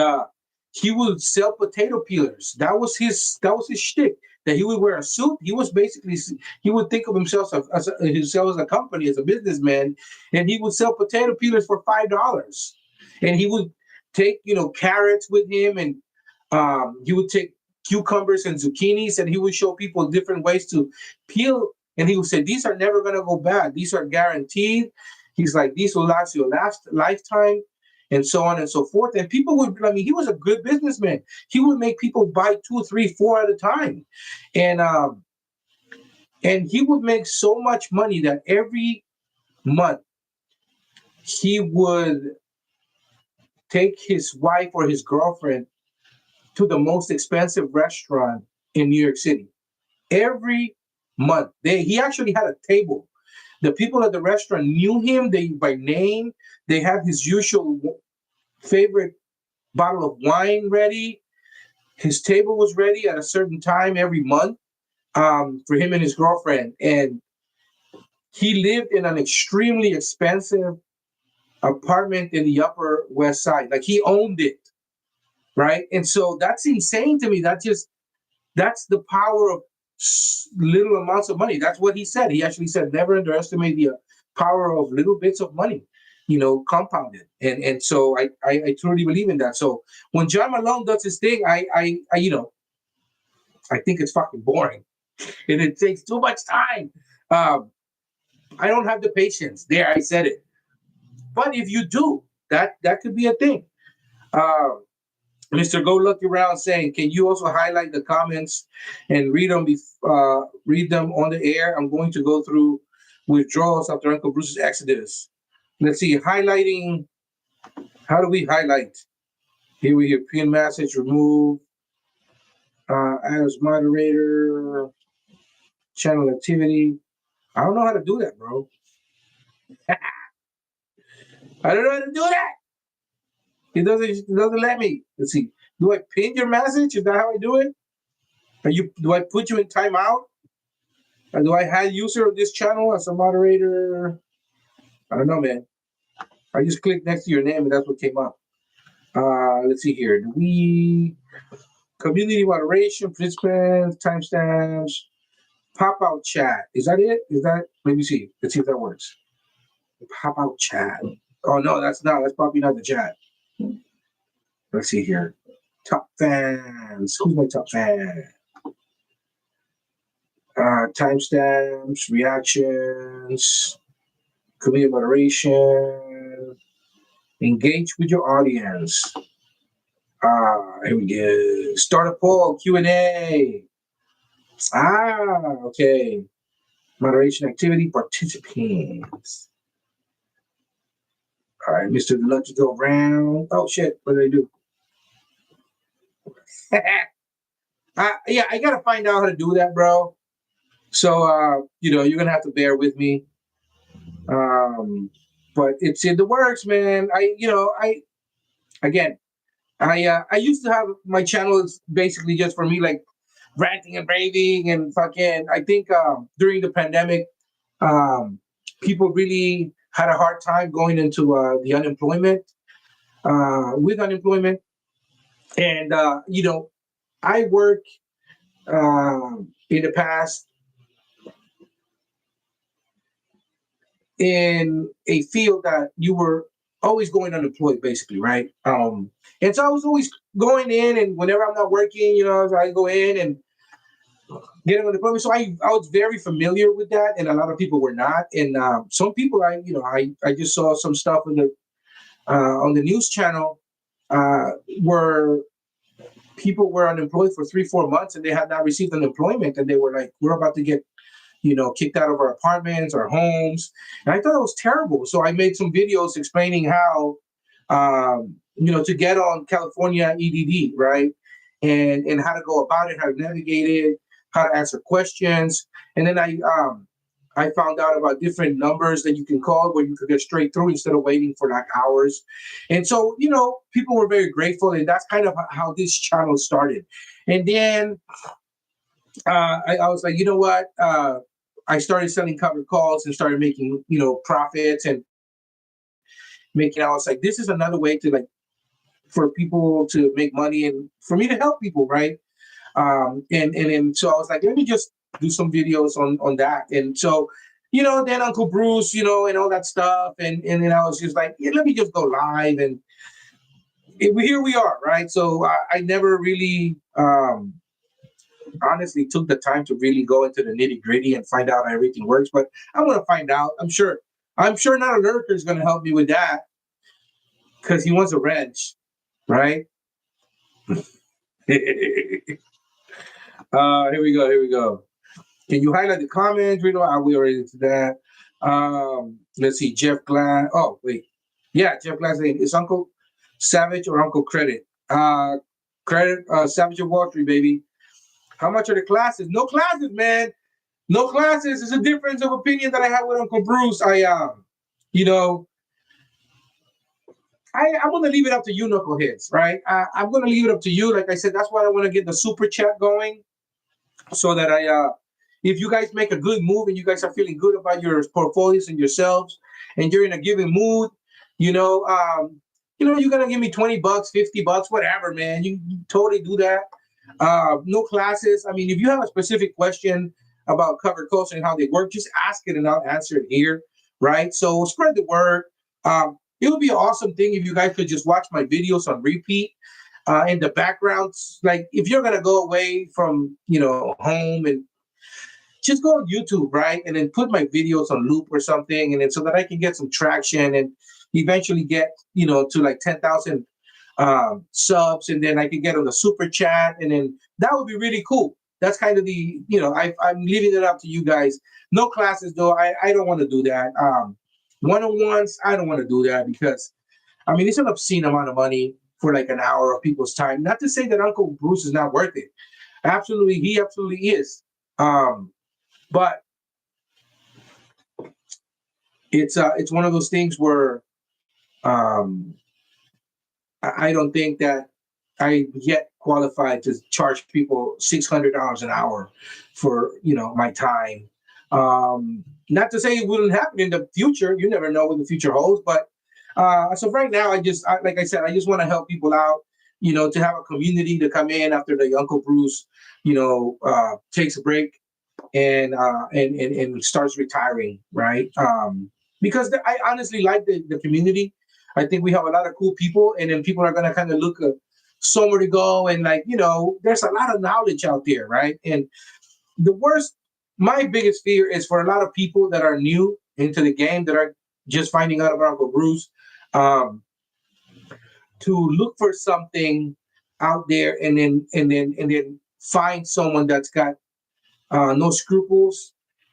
he would sell potato peelers. That was his shtick. That he would wear a suit. He was basically, he would think of himself as a company, as a businessman, and he would sell potato peelers for $5. And he would take carrots with him, and he would take cucumbers and zucchinis, and he would show people different ways to peel. And he would say, "These are never gonna go bad. These are guaranteed." He's like, "These will last your last lifetime." And so on and so forth. And people would, I mean, he was a good businessman. He would make people buy two, three, four at a time. And and he would make so much money that every month he would take his wife or his girlfriend to the most expensive restaurant in New York City. Every month. He actually had a table. The people at the restaurant knew him, they by name. They had his usual favorite bottle of wine ready. His table was ready at a certain time every month, for him and his girlfriend. And he lived in an extremely expensive apartment in the Upper West Side. Like, he owned it. right? And so that's insane to me. That's the power of little amounts of money. That's what he said. He actually said never underestimate the power of little bits of money, compounded. And so I truly believe in that. So when John Malone does his thing, I think it's fucking boring and it takes too much time. Um, I don't have the patience. There, I said it. But if you do, that could be a thing. Uh, Mr. Go Lucky Round saying, can you also highlight the comments and read them on the air? I'm going to go through withdrawals after Uncle Bruce's exodus. Let's see, highlighting. How do we highlight? Here we have pin message, remove, as moderator, channel activity. I don't know how to do that, bro. I don't know how to do that. It doesn't let me. Let's see. Do I pin your message? Is that how I do it? Do I put you in timeout? Or do I have user of this channel as a moderator? I don't know, man. I just clicked next to your name and that's what came up. Let's see here. Do we community moderation, participants, timestamps, pop out chat? Is that it? Let me see. Let's see if that works. Pop out chat. Oh no, that's probably not the chat. Let's see here. Top fans. Who's my top fan? Timestamps, reactions, community moderation, engage with your audience. Here we go. Start a poll, Q&A. Okay. Moderation activity participants. All right, Mr. Lucky Go Round. Oh shit, what did I do? Yeah, I gotta find out how to do that, bro. So you're gonna have to bear with me. But it's in the works, man. I used to have my channels basically just for me, like ranting and raving and fucking. I think during the pandemic, people really had a hard time going into the unemployment, with unemployment, and I work in the past in a field that you were always going unemployed, basically, right? And so I was always going in, and whenever I'm not working, I go in and get unemployment. So I was very familiar with that, and a lot of people were not. And some people, I just saw some stuff on the news channel where people were unemployed for 3-4 months and they had not received unemployment, and they were like, "We're about to get kicked out of our apartments, our homes." And I thought it was terrible. So I made some videos explaining how, to get on California EDD, right? And how to go about it, how to navigate it, how to answer questions. And then I found out about different numbers that you can call where you could get straight through instead of waiting for like hours. And so, people were very grateful. And that's kind of how this channel started. And then I was like, you know what? I started selling covered calls and started making, profits and making. I was like, this is another way to for people to make money and for me to help people, right? And so I was like, let me just do some videos on that. And so, then Uncle Bruce, and all that stuff, and then I was just like, yeah, let me just go live, and here we are, right? So I never really. Honestly took the time to really go into the nitty gritty and find out how everything works. But I'm gonna find out. I'm sure not a lurker is gonna help me with that because he wants a wrench, right? Here we go. Here we go. Can you highlight the comments? We already did that. Let's see. Jeff Glass. Oh wait, yeah, Jeff Glass. Is Uncle Savage or Uncle Credit? Credit. Savage of Wall Street, baby. How much are the classes? No classes, man. No classes. It's a difference of opinion that I have with Uncle Bruce. I'm gonna leave it up to you, knuckleheads, right? I'm gonna leave it up to you. Like I said, that's why I want to get the super chat going, so that if you guys make a good move and you guys are feeling good about your portfolios and yourselves, and you're in a given mood, you're gonna give me $20, $50, whatever, man. You totally do that. No classes. I mean, if you have a specific question about covered calls and how they work, just ask it and I'll answer it here, right? So spread the word. It would be an awesome thing if you guys could just watch my videos on repeat in the backgrounds. Like if you're gonna go away from home, and just go on YouTube, right? And then put my videos on loop or something, and then so that I can get some traction and eventually get, to like 10,000 subs, and then I can get on the super chat, and then that would be really cool. That's kind of I'm leaving it up to you guys. No classes though. I don't want to do that. One-on-ones, I don't want to do that because I mean it's an obscene amount of money for like an hour of people's time. Not to say that Uncle Bruce is not worth it. Absolutely, he absolutely is. But it's one of those things where um, I don't think that I yet qualified to charge people $600 an hour for my time. Not to say it wouldn't happen in the future. You never know what the future holds. But so right now, like I said, I just want to help people out. To have a community to come in after the Uncle Bruce, takes a break and starts retiring, right? Because I honestly like the community. I think we have a lot of cool people, and then people are gonna kind of look somewhere to go, and like there's a lot of knowledge out there, right? And the worst, my biggest fear is for a lot of people that are new into the game that are just finding out about Uncle Bruce, um, to look for something out there, and then find someone that's got no scruples,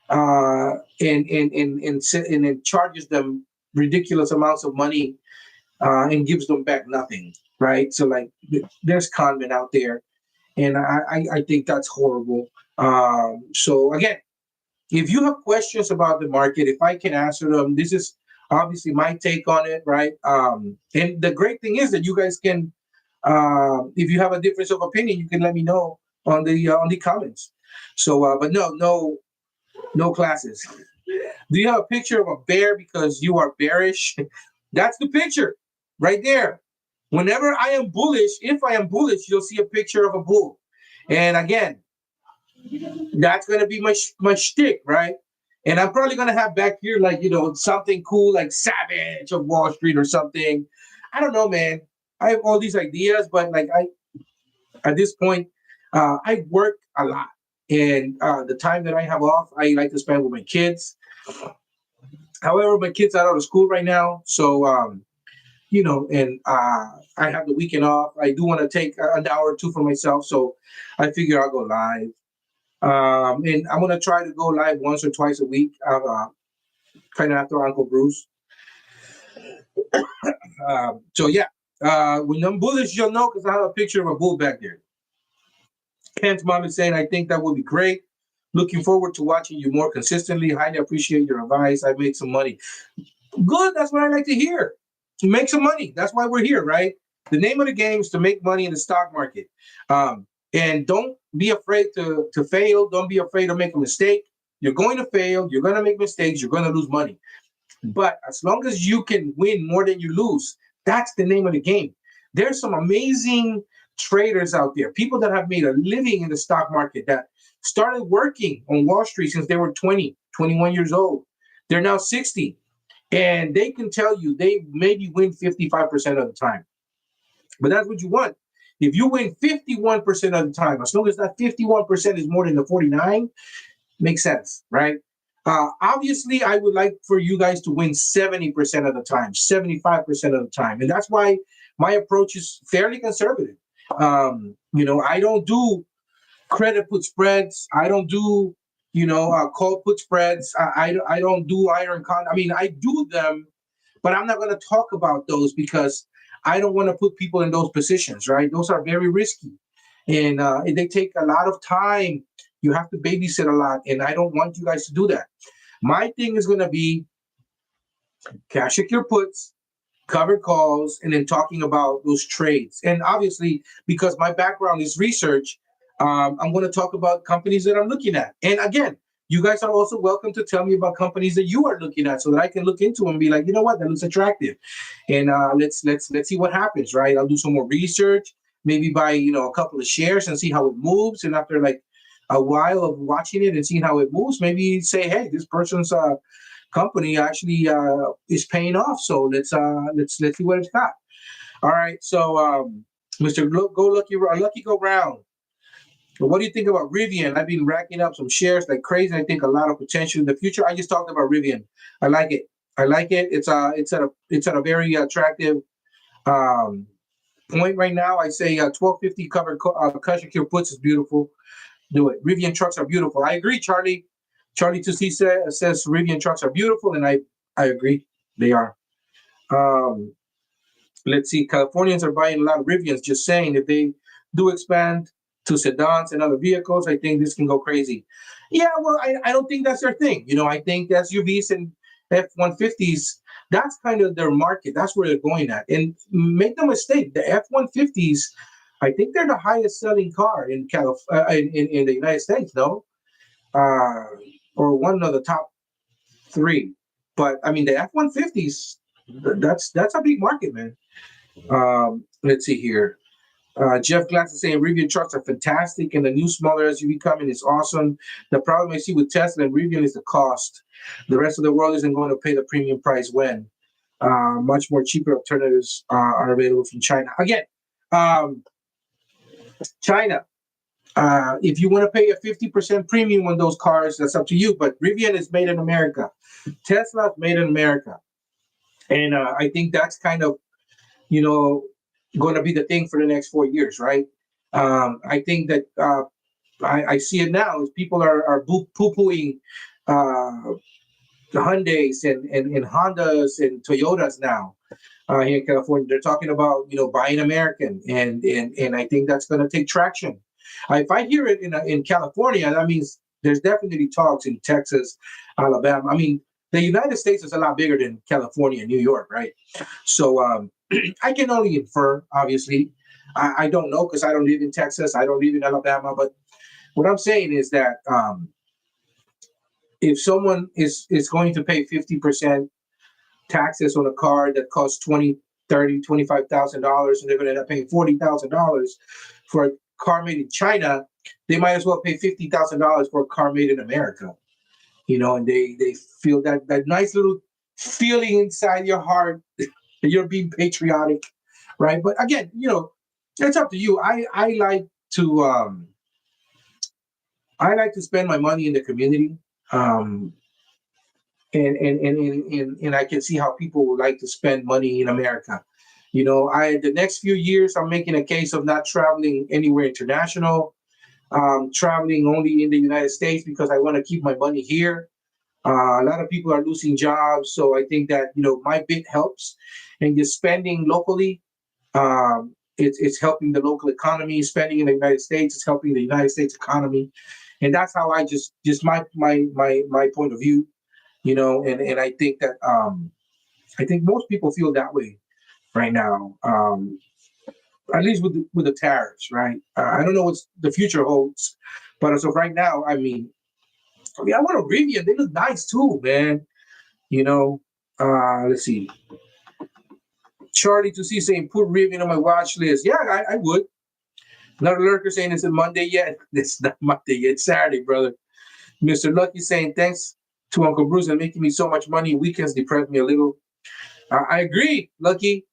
and then charges them ridiculous amounts of money, and gives them back nothing, right? So like, there's conmen out there, and I think that's horrible. So again, if you have questions about the market, if I can answer them, this is obviously my take on it, right? And the great thing is that you guys can, if you have a difference of opinion, you can let me know on the comments. So, but no classes. Do you have a picture of a bear because you are bearish? That's the picture right there. Whenever I am bullish, if I am bullish, you'll see a picture of a bull. And again, that's gonna be my shtick, right? And I'm probably gonna have back here like something cool like Savage of Wall Street or something. I don't know, man. I have all these ideas, but like at this point, I work a lot, and the time that I have off, I like to spend with my kids. However, my kids are out of school right now, so and I have the weekend off. I do want to take an hour or two for myself, so I figure I'll go live. And I'm gonna try to go live once or twice a week, kind of after Uncle Bruce. So yeah, when I'm bullish, you'll know because I have a picture of a bull back there. Ken's mom is saying, I think that would be great. Looking forward to watching you more consistently. Highly appreciate your advice. I make some money. Good. That's what I like to hear. Make some money. That's why we're here, right? The name of the game is to make money in the stock market. And don't be afraid to fail. Don't be afraid to make a mistake. You're going to fail. You're going to make mistakes. You're going to lose money. But as long as you can win more than you lose, that's the name of the game. There's some amazing traders out there, people that have made a living in the stock market that started working on Wall Street since they were 20, 21 years old. They're now 60. And they can tell you they maybe win 55% of the time. But that's what you want. If you win 51% of the time, as long as that 51% is more than the 49, makes sense, right? Obviously, I would like for you guys to win 70% of the time, 75% of the time. And that's why my approach is fairly conservative. I don't do credit put spreads. I don't do, call put spreads. I don't do iron con. I mean, I do them, but I'm not going to talk about those because I don't want to put people in those positions, right? Those are very risky. And they take a lot of time. You have to babysit a lot. And I don't want you guys to do that. My thing is going to be cash your puts, covered calls, and then talking about those trades. And obviously, because my background is research, I'm going to talk about companies that I'm looking at. And again, you guys are also welcome to tell me about companies that you are looking at, so that I can look into and be like, you know what, that looks attractive, and let's see what happens, right? I'll do some more research, maybe buy a couple of shares and see how it moves, and after like a while of watching it and seeing how it moves, maybe say, hey, this person's company actually is paying off, so let's see what it's got. All right, so Mr. Go Lucky Go Round. But what do you think about Rivian? I've been racking up some shares like crazy. I think a lot of potential in the future. I just talked about Rivian. I like it. I like it. It's at a very attractive um, point right now. I say 1250 covered cushion cure puts is beautiful. Do it. Rivian trucks are beautiful. I agree, Charlie. Charlie to see says Rivian trucks are beautiful, and I agree. They are. Um, let's see. Californians are buying a lot of Rivians. Just saying, if they do expand to sedans and other vehicles, I think this can go crazy. Yeah, well, I don't think that's their thing. I think SUVs and F-150s, that's kind of their market. That's where they're going at. And make no mistake, the F-150s, I think they're the highest selling car in in the United States, no? Uh, or one of the top three. But I mean, the F-150s, that's a big market, man. Let's see here. Jeff Glass is saying Rivian trucks are fantastic, and the new smaller SUV coming is awesome. The problem I see with Tesla and Rivian is the cost. The rest of the world isn't going to pay the premium price when much more cheaper alternatives are available from China. Again, um, China. If you want to pay a 50% premium on those cars, that's up to you. But Rivian is made in America. Tesla is made in America. And I think that's kind of, you know, going to be the thing for the next 4 years, right? I think that I see it now. Is people are poo-pooing the Hyundais and Hondas and Toyotas now here in California. They're talking about buying American, and I think that's going to take traction. If I hear it in California, that means there's definitely talks in Texas, Alabama. I mean, the United States is a lot bigger than California and New York, right? So I can only infer. Obviously, I don't know because I don't live in Texas. I don't live in Alabama. But what I'm saying is that if someone is going to pay 50% taxes on a car that costs 20, 30, $25,000, and they're going to end up paying $40,000 for a car made in China, they might as well pay $50,000 for a car made in America. And they feel that nice little feeling inside your heart that you're being patriotic, right? But again, it's up to you. I like to spend my money in the community. Um, and I can see how people would like to spend money in America. The next few years, I'm making a case of not traveling anywhere international, traveling only in the United States because I want to keep my money here. A lot of people are losing jobs, so I think that my bit helps, and just spending locally, it's helping the local economy. Spending in the United States is helping the United States economy, and that's how I just my point of view. And I think that I think most people feel that way right now, at least with the tariffs, right? I don't know what the future holds, but as of right now, I want a Rivian. They look nice too, man. Let's see. Charlie to see saying put Rivian on my watch list. Yeah, I would. Another lurker saying it's a Monday yet. It's not Monday yet. It's Saturday, brother. Mr. Lucky saying thanks to Uncle Bruce and making me so much money. Weekends depress me a little. I agree, Lucky.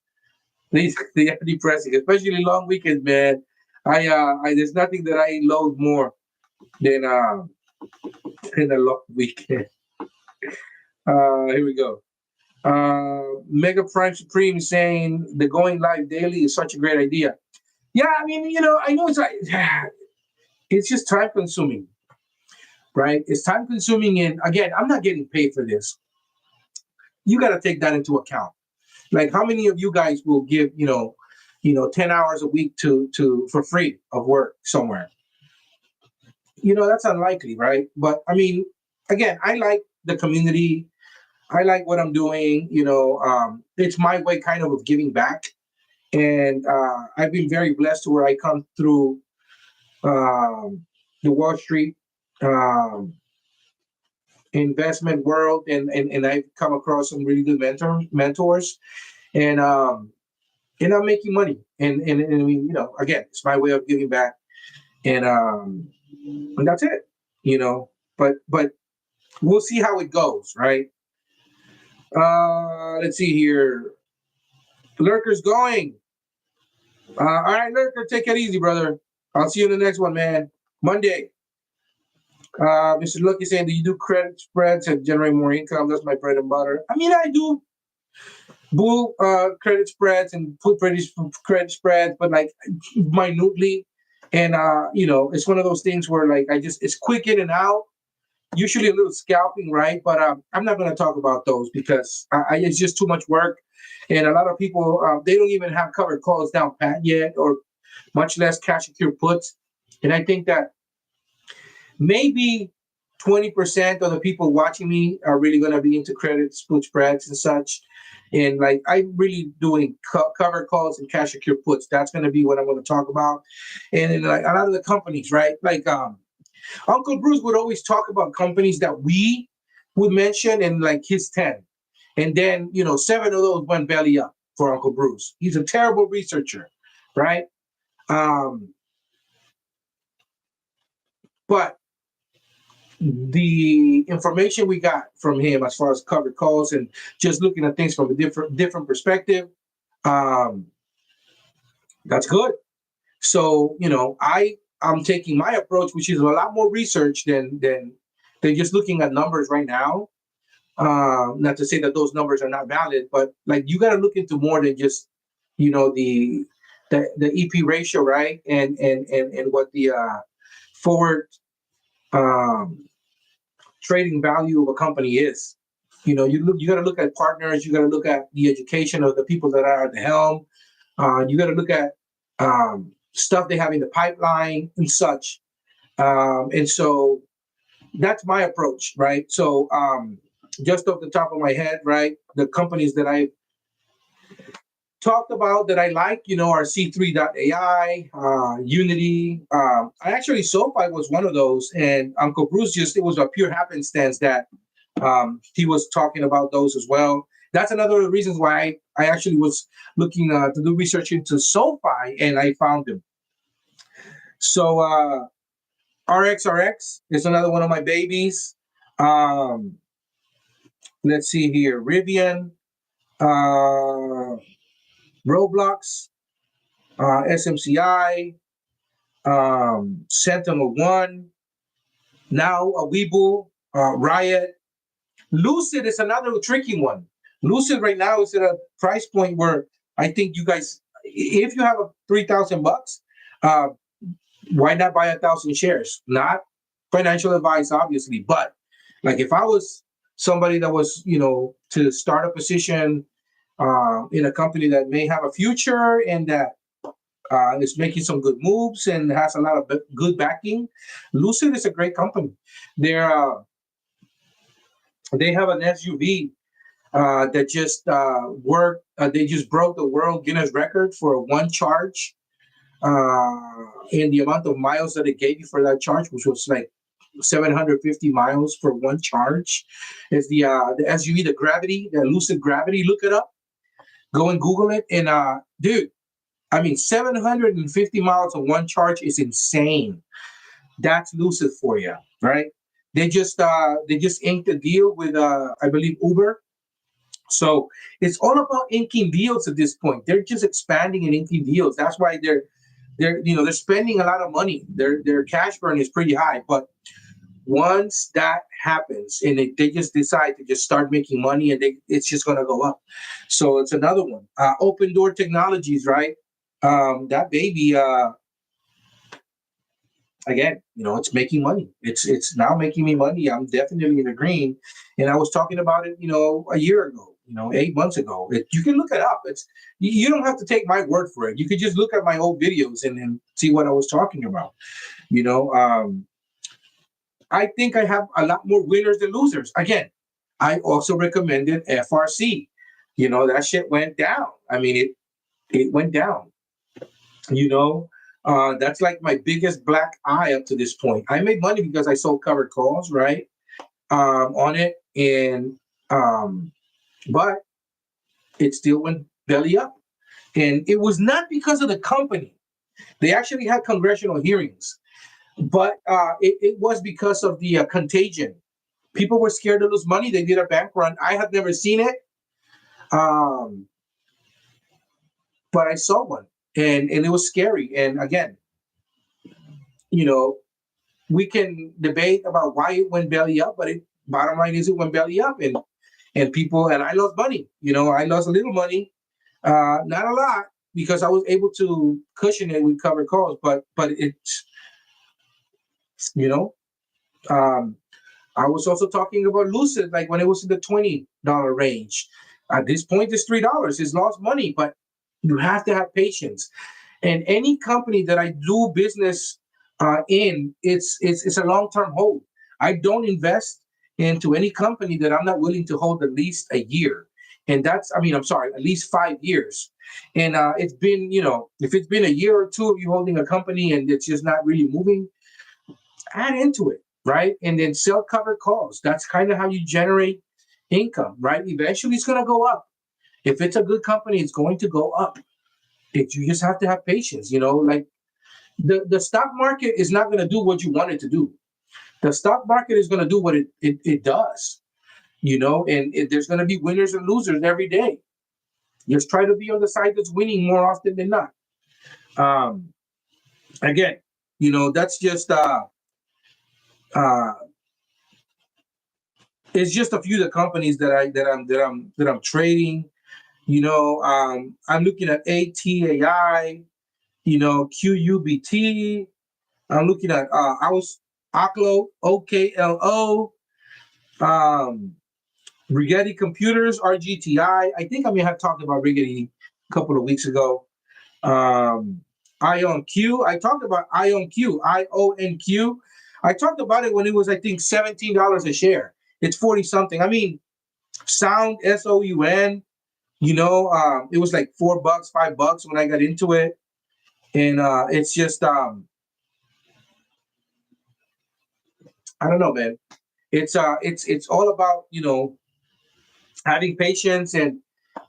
They are depressing, especially long weekends, man. I there's nothing that I loathe more than than a long weekend. Here we go. Mega Prime Supreme saying the going live daily is such a great idea. Yeah, I mean, I know it's like it's just time consuming, right? It's time consuming, and again, I'm not getting paid for this. You got to take that into account. Like, how many of you guys will give 10 hours a week to for free of work somewhere? That's unlikely, right? But I mean, again, I like the community. I like what I'm doing. It's my way kind of giving back, and I've been very blessed to where I come through the Wall Street. Um, investment world, and I've come across some really good mentors, and I'm making money, and I mean, again, it's my way of giving back, and that's it, but we'll see how it goes, right? Let's see here. Lurker's going. All right, Lurker, take it easy, brother. I'll see you in the next one, man. Monday. Mr. Lucky saying, do you do credit spreads to generate more income? That's my bread and butter. I mean, I do bull credit spreads and put credit spreads, but like minutely. And it's one of those things where like it's quick in and out. Usually a little scalping, right? But I'm not going to talk about those because it's just too much work. And a lot of people, they don't even have covered calls down pat yet, or much less cash secure puts. And I think that maybe 20% of the people watching me are really going to be into credit split spreads and such. And like I'm really doing covered calls and cash secure puts. That's going to be what I'm going to talk about. And then like a lot of the companies, right? Like Uncle Bruce would always talk about companies that we would mention in like his 10. And then, 7 of those went belly up for Uncle Bruce. He's a terrible researcher, right? Um, but the information we got from him as far as covered calls and just looking at things from a different perspective, um, that's good. So, I'm taking my approach, which is a lot more research than just looking at numbers right now. Not to say that those numbers are not valid, but like you got to look into more than just the EP ratio, right? And what the forward um, trading value of a company is. You got to look at partners. You got to look at the education of the people that are at the helm. You got to look at stuff they have in the pipeline and such. And so that's my approach, right? So just off the top of my head, right, the companies that I talked about that I like, are C3.ai, Unity. I actually, SoFi was one of those, and Uncle Bruce it was a pure happenstance that he was talking about those as well. That's another of the reasons why I actually was looking to do research into SoFi, and I found them. So RXRX is another one of my babies. Um, let's see here. Rivian, Roblox, SMCI, Sentinel One, now a Weeble, Riot. Lucid is another tricky one. Lucid right now is at a price point where I think you guys, if you have a $3,000, why not buy 1,000 shares? Not financial advice, obviously, but like if I was somebody that was, to start a position in a company that may have a future and that is making some good moves and has a lot of good backing, Lucid is a great company. They have an SUV that just worked. They just broke the world Guinness record for one charge, and the amount of miles that it gave you for that charge, which was like 750 miles for one charge. Is the SUV, the Gravity, the Lucid Gravity. Look it up. Go and Google it. And dude, I mean, 750 miles on one charge is insane. That's Lucid for you, right? They just inked a deal with I believe Uber. So it's all about inking deals at this point. They're just expanding and inking deals. That's why they're spending a lot of money. Their cash burn is pretty high. But once that happens and they just decide to just start making money and it's just going to go up. So it's another one. Open Door Technologies, right? That baby, again, it's making money. It's now making me money. I'm definitely in the green. And I was talking about it, a year ago, 8 months ago. You can look it up. You don't have to take my word for it. You could just look at my old videos and see what I was talking about. I think I have a lot more winners than losers. Again, I also recommended FRC. That shit went down. I mean, it went down. That's like my biggest black eye up to this point. I made money because I sold covered calls, right? on it, and but it still went belly up. And it was not because of the company. They actually had congressional hearings, but it was because of the contagion. People were scared to lose money. They did a bank run. I had never seen it, um, but I saw one, and it was scary. And again, you know, we can debate about why it went belly up, but bottom line is it went belly up, and people, and I lost money. I lost a little money, not a lot, because I was able to cushion it with covered calls, but it's you know um, I was also talking about Lucid, like when it was in the $20 range. At this point, it's $3. It's lost money, but you have to have patience. And any company that I do business in, it's a long term hold. I don't invest into any company that I'm not willing to hold at least a year. And I'm sorry, at least 5 years. And it's been, if it's been a year or two of you holding a company and it's just not really moving, add into it, right? And then sell covered calls. That's kind of how you generate income, right? Eventually, it's going to go up. If it's a good company, it's going to go up. You just have to have patience. Like the stock market is not going to do what you want it to do. The stock market is going to do what it does. And there's going to be winners and losers every day. Just try to be on the side that's winning more often than not. Again, that's just uh, it's just a few of the companies that I'm trading. I'm looking at ATAI, QUBT. I'm looking at I was OKLO, OKLO, um, Rigetti Computers, RGTI. I think I may have talked about Rigetti a couple of weeks ago. IonQ. I talked about IonQ, IONQ. I talked about it when it was, I think, $17 a share. It's 40 something. I mean, Sound, SOUN. It was like $4, $5 when I got into it, and it's just I don't know, man. It's all about having patience and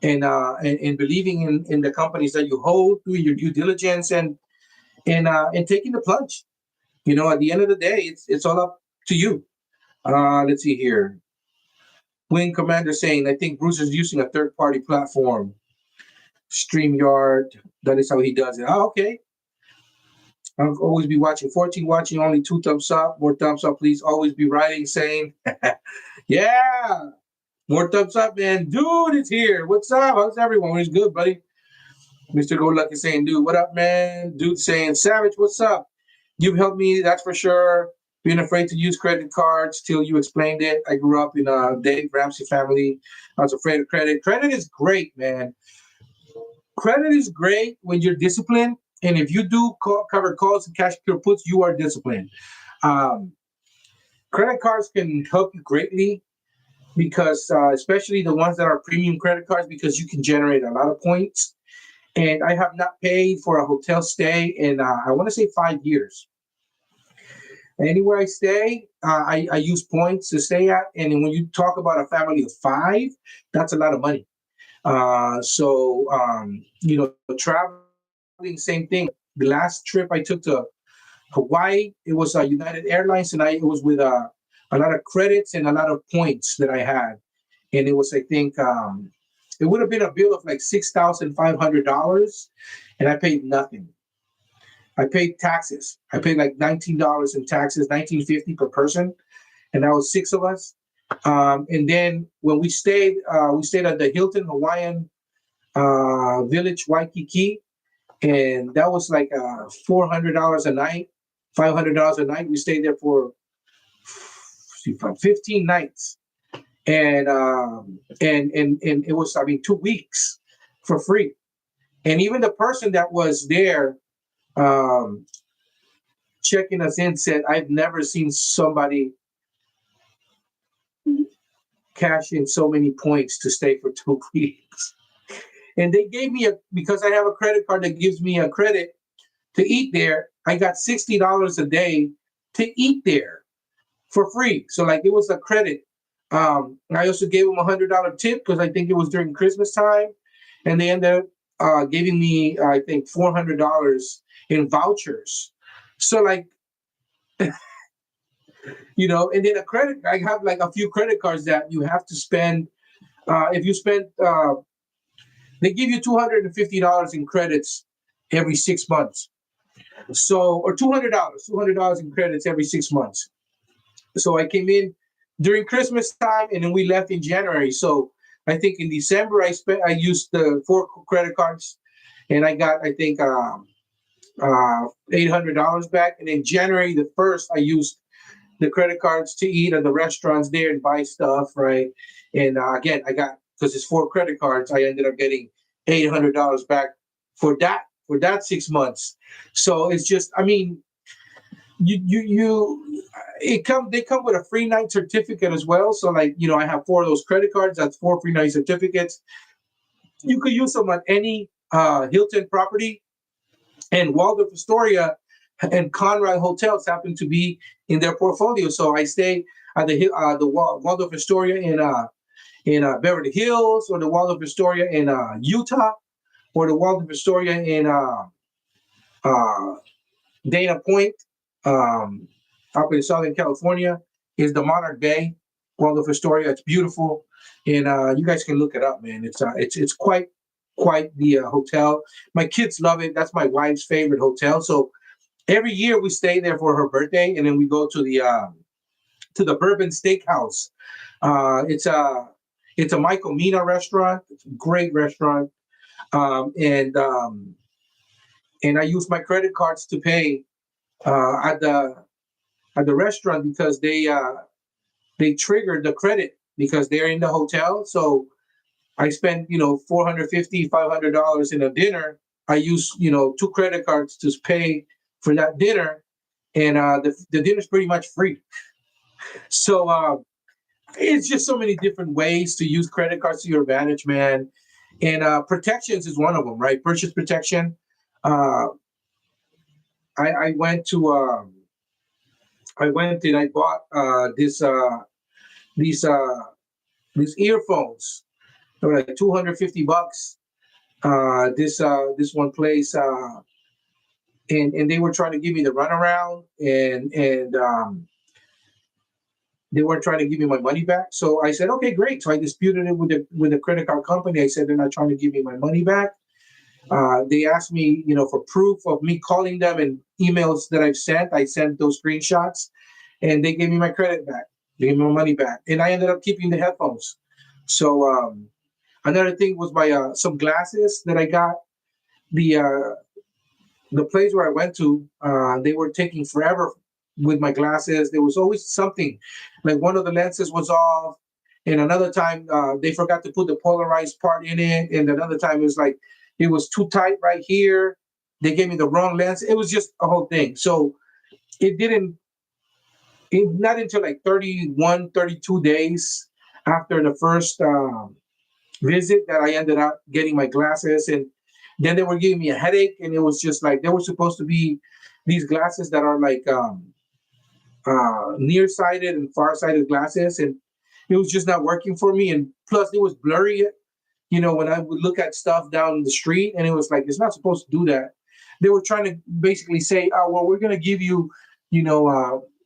believing in the companies that you hold, doing your due diligence, and taking the plunge. At the end of the day, it's all up to you. Let's see here. Wing Commander saying, I think Bruce is using a third party platform, StreamYard. That is how he does it. Oh, okay. I'll always be watching. 14 watching, only 2 thumbs up. More thumbs up, please. Always be writing, saying, yeah, more thumbs up, man. Dude, it's here. What's up? How's everyone? It's good, buddy. Mr. Go Lucky saying, dude, what up, man? Dude saying, Savage, what's up? You've helped me, that's for sure. Being afraid to use credit cards till you explained it. I grew up in a Dave Ramsey family. I was afraid of credit. Credit is great, man. Credit is great when you're disciplined. And if you do cover calls and cash pure puts, you are disciplined. Um, Credit cards can help you greatly because, especially the ones that are premium credit cards, because you can generate a lot of points. And I have not paid for a hotel stay in, I want to say 5 years. Anywhere I stay, I use points to stay at. And when you talk about a family of 5, that's a lot of money. Traveling, same thing. The last trip I took to Hawaii, it was United Airlines, and it was with a lot of credits and a lot of points that I had. And it was, I think, it would have been a bill of like $6,500, and I paid nothing. I paid taxes. I paid like $19 in taxes, $19.50 per person, and that was 6 of us. And then when we stayed at the Hilton Hawaiian Village, Waikiki, and that was like $400 a night, $500 a night. We stayed there for 15 nights, and it was, 2 weeks for free. And even the person that was there checking us in said, I've never seen somebody cash in so many points to stay for 2 weeks. And they gave me because I have a credit card that gives me a credit to eat there. I got $60 a day to eat there. for free. So like it was a credit. I also gave them $100 tip because I think it was during Christmas time, and they ended up giving me I think $400 in vouchers. So like and then a credit. I have like a few credit cards that you have to spend. If you spend, they give you $250 in credits every 6 months. So or $200 in credits every 6 months. So I came in during Christmas time, and then we left in January. So I think in December I used the 4 credit cards, and I got I think $800 back. And then January 1st I used the credit cards to eat at the restaurants there and buy stuff, right? And again, I got because it's 4 credit cards, I ended up getting $800 back for that 6 months. So it's just, I mean, they come with a free night certificate as well. So like I have 4 of those credit cards. That's 4 free night certificates. You could use them on any Hilton property, and Waldorf Astoria and Conrad hotels happen to be in their portfolio. So I stay at the Waldorf Astoria in Beverly Hills, or the Waldorf Astoria in Utah, or the Waldorf Astoria in uh, Dana Point, up in Southern California, is the Monarch Bay Waldorf Astoria. It's beautiful, and you guys can look it up, man. It's quite the hotel. My kids love it. That's my wife's favorite hotel. So every year we stay there for her birthday, and then we go to the Bourbon Steakhouse. It's a Michael Mina restaurant. It's a great restaurant, and I use my credit cards to pay at the restaurant because they triggered the credit because they're in the hotel. So I spend, 450, $500 in a dinner. I use, 2 credit cards to pay for that dinner, and the dinner's pretty much free. So it's just so many different ways to use credit cards to your advantage, man. And protections is one of them, right? Purchase protection. Uh, I went to I went and I bought these these earphones. They were like $250. This one place, and they were trying to give me the runaround, and they weren't trying to give me my money back. So I said, okay, great. So I disputed it with the credit card company. I said they're not trying to give me my money back. They asked me, for proof of me calling them and emails that I've sent. I sent those screenshots, and they gave me my credit back. They gave me my money back, and I ended up keeping the headphones. So another thing was my some glasses that I got. The uh, the place where I went to, they were taking forever with my glasses. There was always something, like one of the lenses was off, and another time they forgot to put the polarized part in it, and another time it was like it was too tight right here. They gave me the wrong lens. It was just a whole thing. So it didn't. Not until like 31, 32 days after the first visit that I ended up getting my glasses, and then they were giving me a headache, and it was just like they were supposed to be these glasses that are like nearsighted and farsighted glasses, and it was just not working for me. And plus, it was blurry. When I would look at stuff down the street, and it was like it's not supposed to do that. They were trying to basically say, "Oh, well, we're going to give you,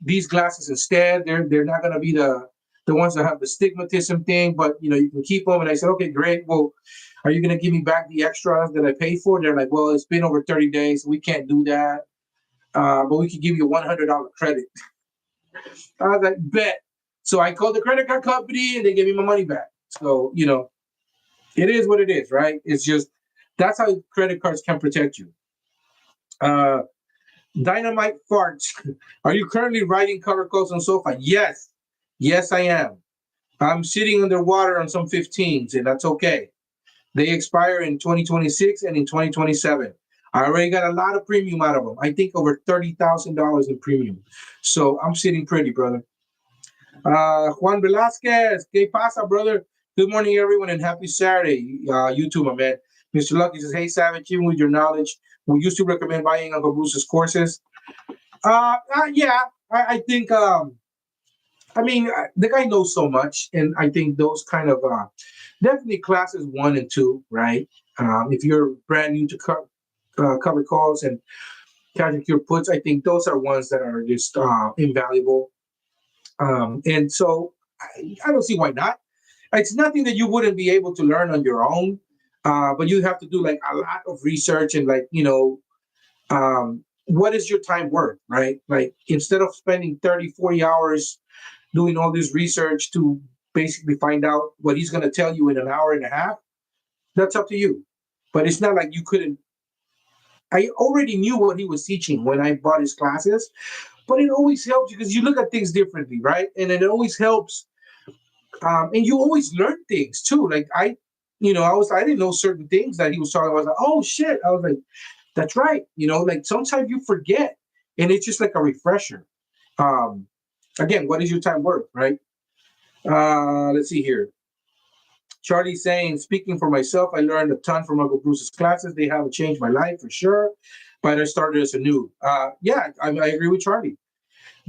these glasses instead. They're not going to be the ones that have the stigmatism thing, but you can keep them." And I said, "Okay, great. Well, are you going to give me back the extras that I paid for?" They're like, "Well, it's been over 30 days. So we can't do that, but we can give you $100 credit." I was like, "Bet." So I called the credit card company, and they gave me my money back. So it is what it is, right? It's just that's how credit cards can protect you. Uh, Dynamite farts. Are you currently writing cover calls on sofa? Yes, yes, I am. I'm sitting underwater on some 15s, and that's okay. They expire in 2026 and in 2027. I already got a lot of premium out of them. I think over $30,000 in premium. So I'm sitting pretty, brother. Juan Velasquez, ¿qué pasa, brother? Good morning, everyone, and happy Saturday. You too, my man. Mr. Lucky says, "Hey, Savage, even with your knowledge, we used to recommend buying Uncle Bruce's courses." Yeah, I think I mean, the guy knows so much, and I think those kind of definitely classes 1 and 2, right? If you're brand new to cover calls and catching cure puts, I think those are ones that are just invaluable. And so I don't see why not. It's nothing that you wouldn't be able to learn on your own, but you have to do like a lot of research and like what is your time worth, right? Like instead of spending 30, 40 hours doing all this research to basically find out what he's going to tell you in an hour and a half, that's up to you. But it's not like you couldn't. I already knew what he was teaching when I bought his classes, but it always helps because you look at things differently, right? And it always helps. And you always learn things too. Like I didn't know certain things that he was talking about. I was like, oh shit. I was like, that's right. Like sometimes you forget and it's just like a refresher. Um, Again, what is your time worth, right? Let's see here. Charlie saying, speaking for myself, I learned a ton from Uncle Bruce's classes. They have changed my life for sure. But I started as a noob. Yeah, I agree with Charlie.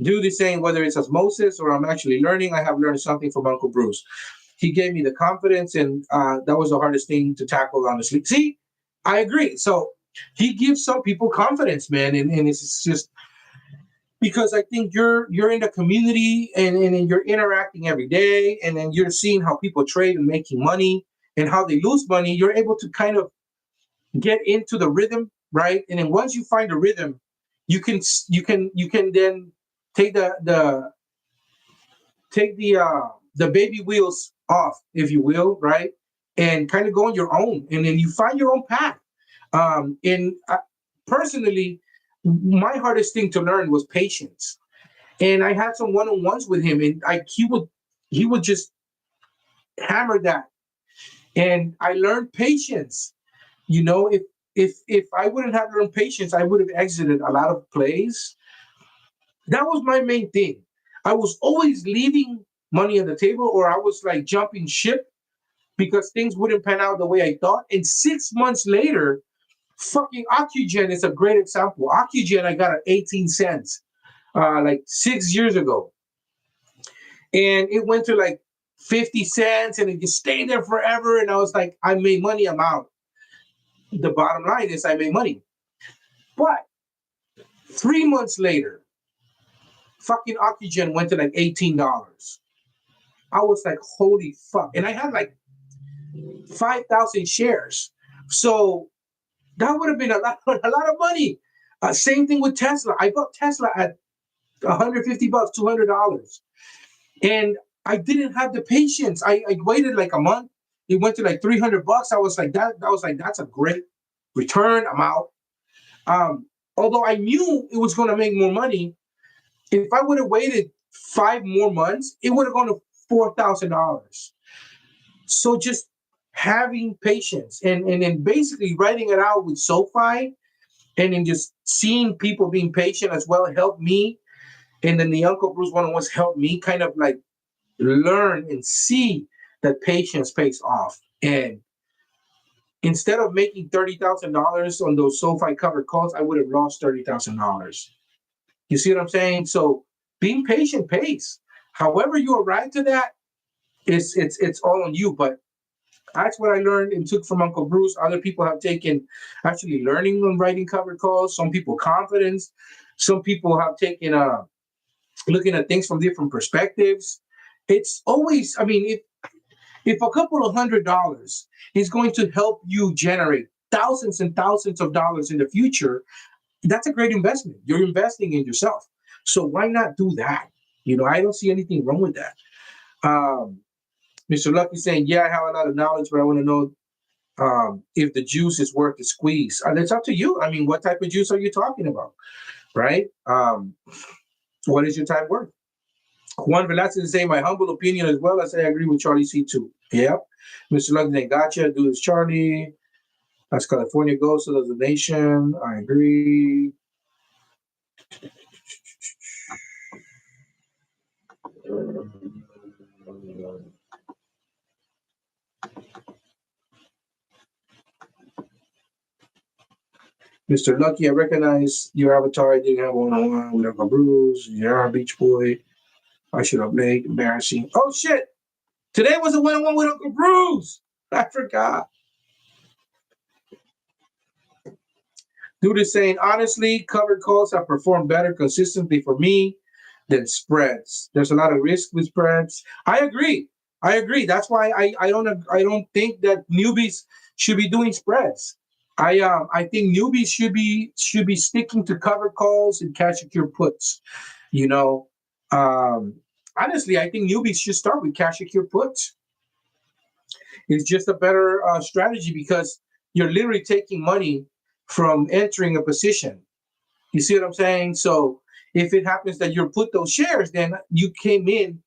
Dude is saying whether it's osmosis or I'm actually learning, I have learned something from Uncle Bruce. He gave me the confidence, and that was the hardest thing to tackle, honestly. See, I agree. So he gives some people confidence, man, and it's just because I think you're in the community and you're interacting every day, and then you're seeing how people trade and making money and how they lose money. You're able to kind of get into the rhythm, right? And then once you find a rhythm, you can then take the baby wheels off, if you will, right? And kind of go on your own, and then you find your own path. And personally, my hardest thing to learn was patience. And I had some one-on-ones with him, and he would just hammer that, and I learned patience. If I wouldn't have learned patience, I would have exited a lot of plays. That was my main thing. I was always leaving money on the table, or I was like jumping ship because things wouldn't pan out the way I thought. And 6 months later, fucking Oxygen is a great example. Oxygen, I got at 18 cents like 6 years ago. And it went to like 50 cents and it just stayed there forever. And I was like, I made money, I'm out. The bottom line is I made money. But 3 months later, fucking Oxygen went to like $18. I was like, holy fuck. And I had like 5,000 shares. So that would have been a lot, a lot of money. Same thing with Tesla. I bought Tesla at 150 bucks, $200. And I didn't have the patience. I waited like a month. It went to like 300 bucks. I was like, that's a great return. I'm out. Although I knew it was going to make more money, if I would have waited 5 more months, it would have gone to $4,000. So just having patience and then basically writing it out with SoFi and then just seeing people being patient as well helped me. And then the Uncle Bruce one-on-ones helped me kind of like learn and see that patience pays off. And instead of making $30,000 on those SoFi covered calls, I would have lost $30,000. You see what I'm saying? So being patient pays. However you arrive to that, it's all on you. But that's what I learned and took from Uncle Bruce. Other people have taken actually learning on writing covered calls. Some people confidence. Some people have taken looking at things from different perspectives. It's always, I mean, if a couple of $100 is going to help you generate thousands and thousands of dollars in the future, that's a great investment. You're investing in yourself. So why not do that? I don't see anything wrong with that. Mr. Lucky saying, yeah, I have a lot of knowledge, but I want to know if the juice is worth the squeeze. And it's up to you. I mean, what type of juice are you talking about? Right? What is your time worth? Juan Velasquez is saying, my humble opinion as well. I say I agree with Charlie C too. Yep. Mr. Lucky, gotcha. Do this, Charlie. As California goes, so does the nation. I agree. Mr. Lucky, I recognize your avatar. I didn't have one-on-one with Uncle Bruce. Yeah, Beach Boy. I should have played. Embarrassing. Oh shit! Today was a one-on-one with Uncle Bruce. I forgot. Dude is saying, honestly, covered calls have performed better consistently for me than spreads. There's a lot of risk with spreads. I agree. I agree. That's why I don't think that newbies should be doing spreads. I think newbies should be sticking to covered calls and cash secure puts. You know, um, honestly, I think newbies should start with cash secure puts. It's just a better strategy because you're literally taking money from entering a position. You see what I'm saying? So if it happens that you put those shares, then you came in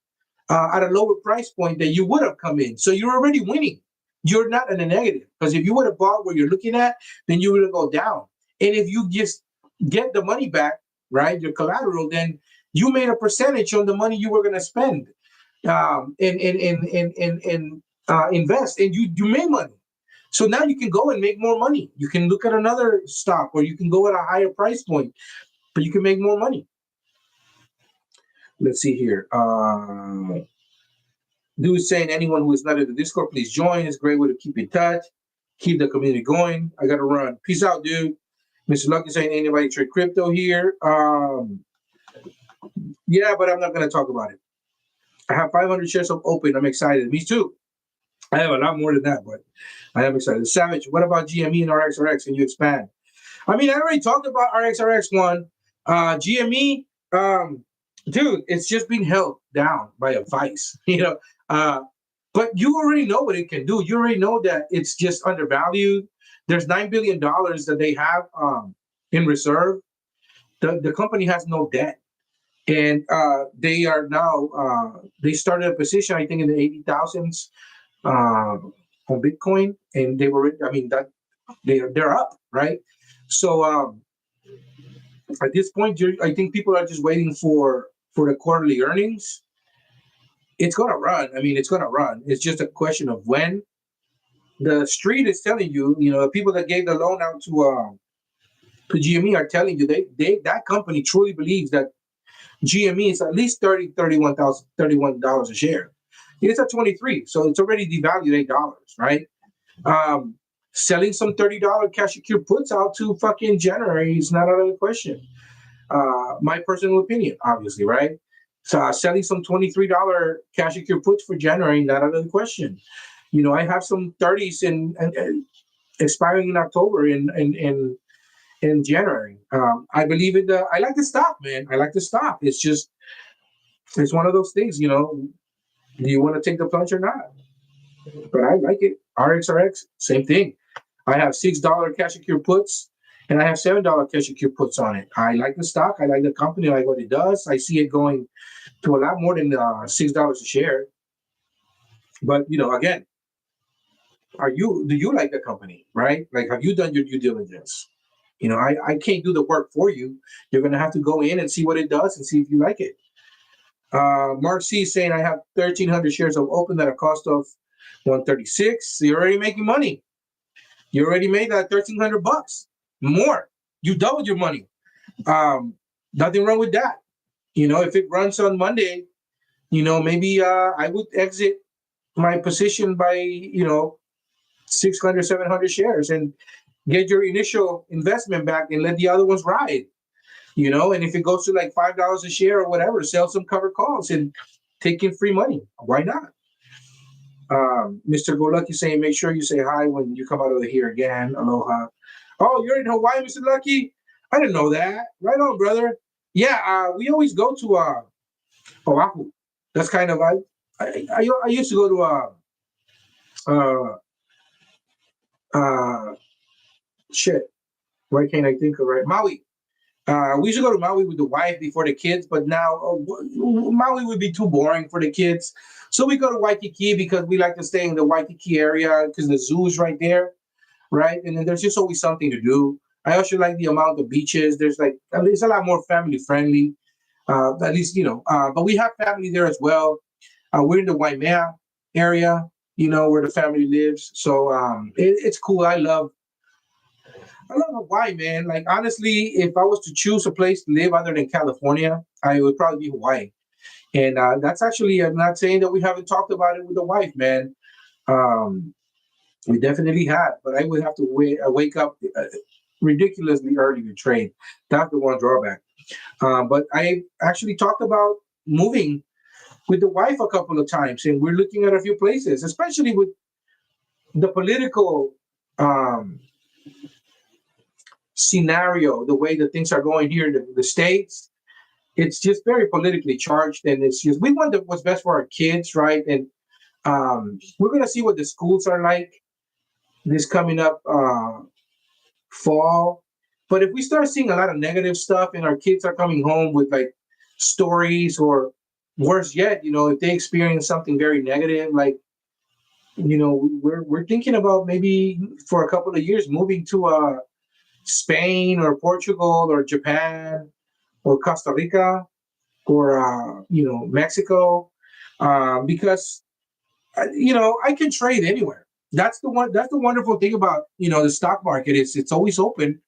at a lower price point than you would have come in. So you're already winning. You're not in a negative because if you would have bought where you're looking at, then you would have go down. And if you just get the money back, right, your collateral, then you made a percentage on the money you were going to spend and invest, and you made money. So now you can go and make more money. You can look at another stock, or you can go at a higher price point, but you can make more money. Let's see here. Dude is saying anyone who is not in the Discord, please join. It's a great way to keep in touch, keep the community going. I gotta run. Peace out, dude. Mr. Lucky saying anybody trade crypto here. Yeah, but I'm not gonna talk about it. I have 500 shares of open. I'm excited. Me too. I have a lot more than that, but I am excited. Savage, what about GME and RXRX? Can you expand? I mean, I already talked about RXRX one. GME, dude, it's just been held down by a vice, Uh, but you already know what it can do. You already know that it's just undervalued. There's $9 billion that they have in reserve. The company has no debt, and they are now they started a position I think in the 80,000s on Bitcoin, and they were I mean that they're up, right? So at this point, I think people are just waiting for the quarterly earnings. It's gonna run. I mean, it's gonna run. It's just a question of when. The street is telling you, the people that gave the loan out to GME are telling you they that company truly believes that GME is at least $31 a share. It's at 23, so it's already devalued $8, right? Um, Selling some $30 cash secure puts out to fucking January is not out of the question. My personal opinion, obviously, right? So selling some $23 cash secure puts for January, not out of the question. I have some 30s and expiring in October in January. I believe in I like the stock, man. I like the stock. It's one of those things, do you want to take the plunge or not? But I like it. RXRX, same thing. I have $6 cash secure puts, and I have $7 cash secure puts on it. I like the stock. I like the company. I like what it does. I see it going to a lot more than $6 a share. But again, do you like the company, right? Like, have you done your due diligence? I can't do the work for you. You're gonna have to go in and see what it does and see if you like it. Mark C is saying I have 1,300 shares of open at a cost of 136. So you're already making money. You already made that $1,300 more. You doubled your money. Nothing wrong with that. If it runs on Monday, maybe I would exit my position by 600, 700 shares and get your initial investment back and let the other ones ride. And if it goes to like $5 a share or whatever, sell some covered calls and take in free money. Why not? Mr. Go Lucky saying, make sure you say hi when you come out of here again. Aloha. Oh, you're in Hawaii, Mr. Lucky? I didn't know that. Right on, brother. Yeah, we always go to Oahu. That's kind of I used to go to shit. Why can't I think of right? Maui. We used to go to Maui with the wife before the kids, but now Maui would be too boring for the kids. So we go to Waikiki because we like to stay in the Waikiki area because the zoo is right there, right? And then there's just always something to do. I also like the amount of beaches. There's at least a lot more family friendly. At least but we have family there as well. We're in the Waimea area, where the family lives. So it's cool. I love Hawaii, man. Like, honestly, if I was to choose a place to live other than California, I would probably be Hawaii. And that's actually, I'm not saying that we haven't talked about it with the wife, man. Um, we definitely have, but I would have to wake up ridiculously early to trade. That's the one drawback. But I actually talked about moving with the wife a couple of times, and we're looking at a few places, especially with the political um, scenario, the way that things are going here in the States. It's just very politically charged, and it's just we want what's best for our kids, right? And we're gonna see what the schools are like this coming up fall. But if we start seeing a lot of negative stuff, and our kids are coming home with like stories, or worse yet, if they experience something very negative, like we're thinking about maybe for a couple of years moving to Spain or Portugal or Japan or Costa Rica or Mexico, because I can trade anywhere. That's the wonderful thing about the stock market is it's always open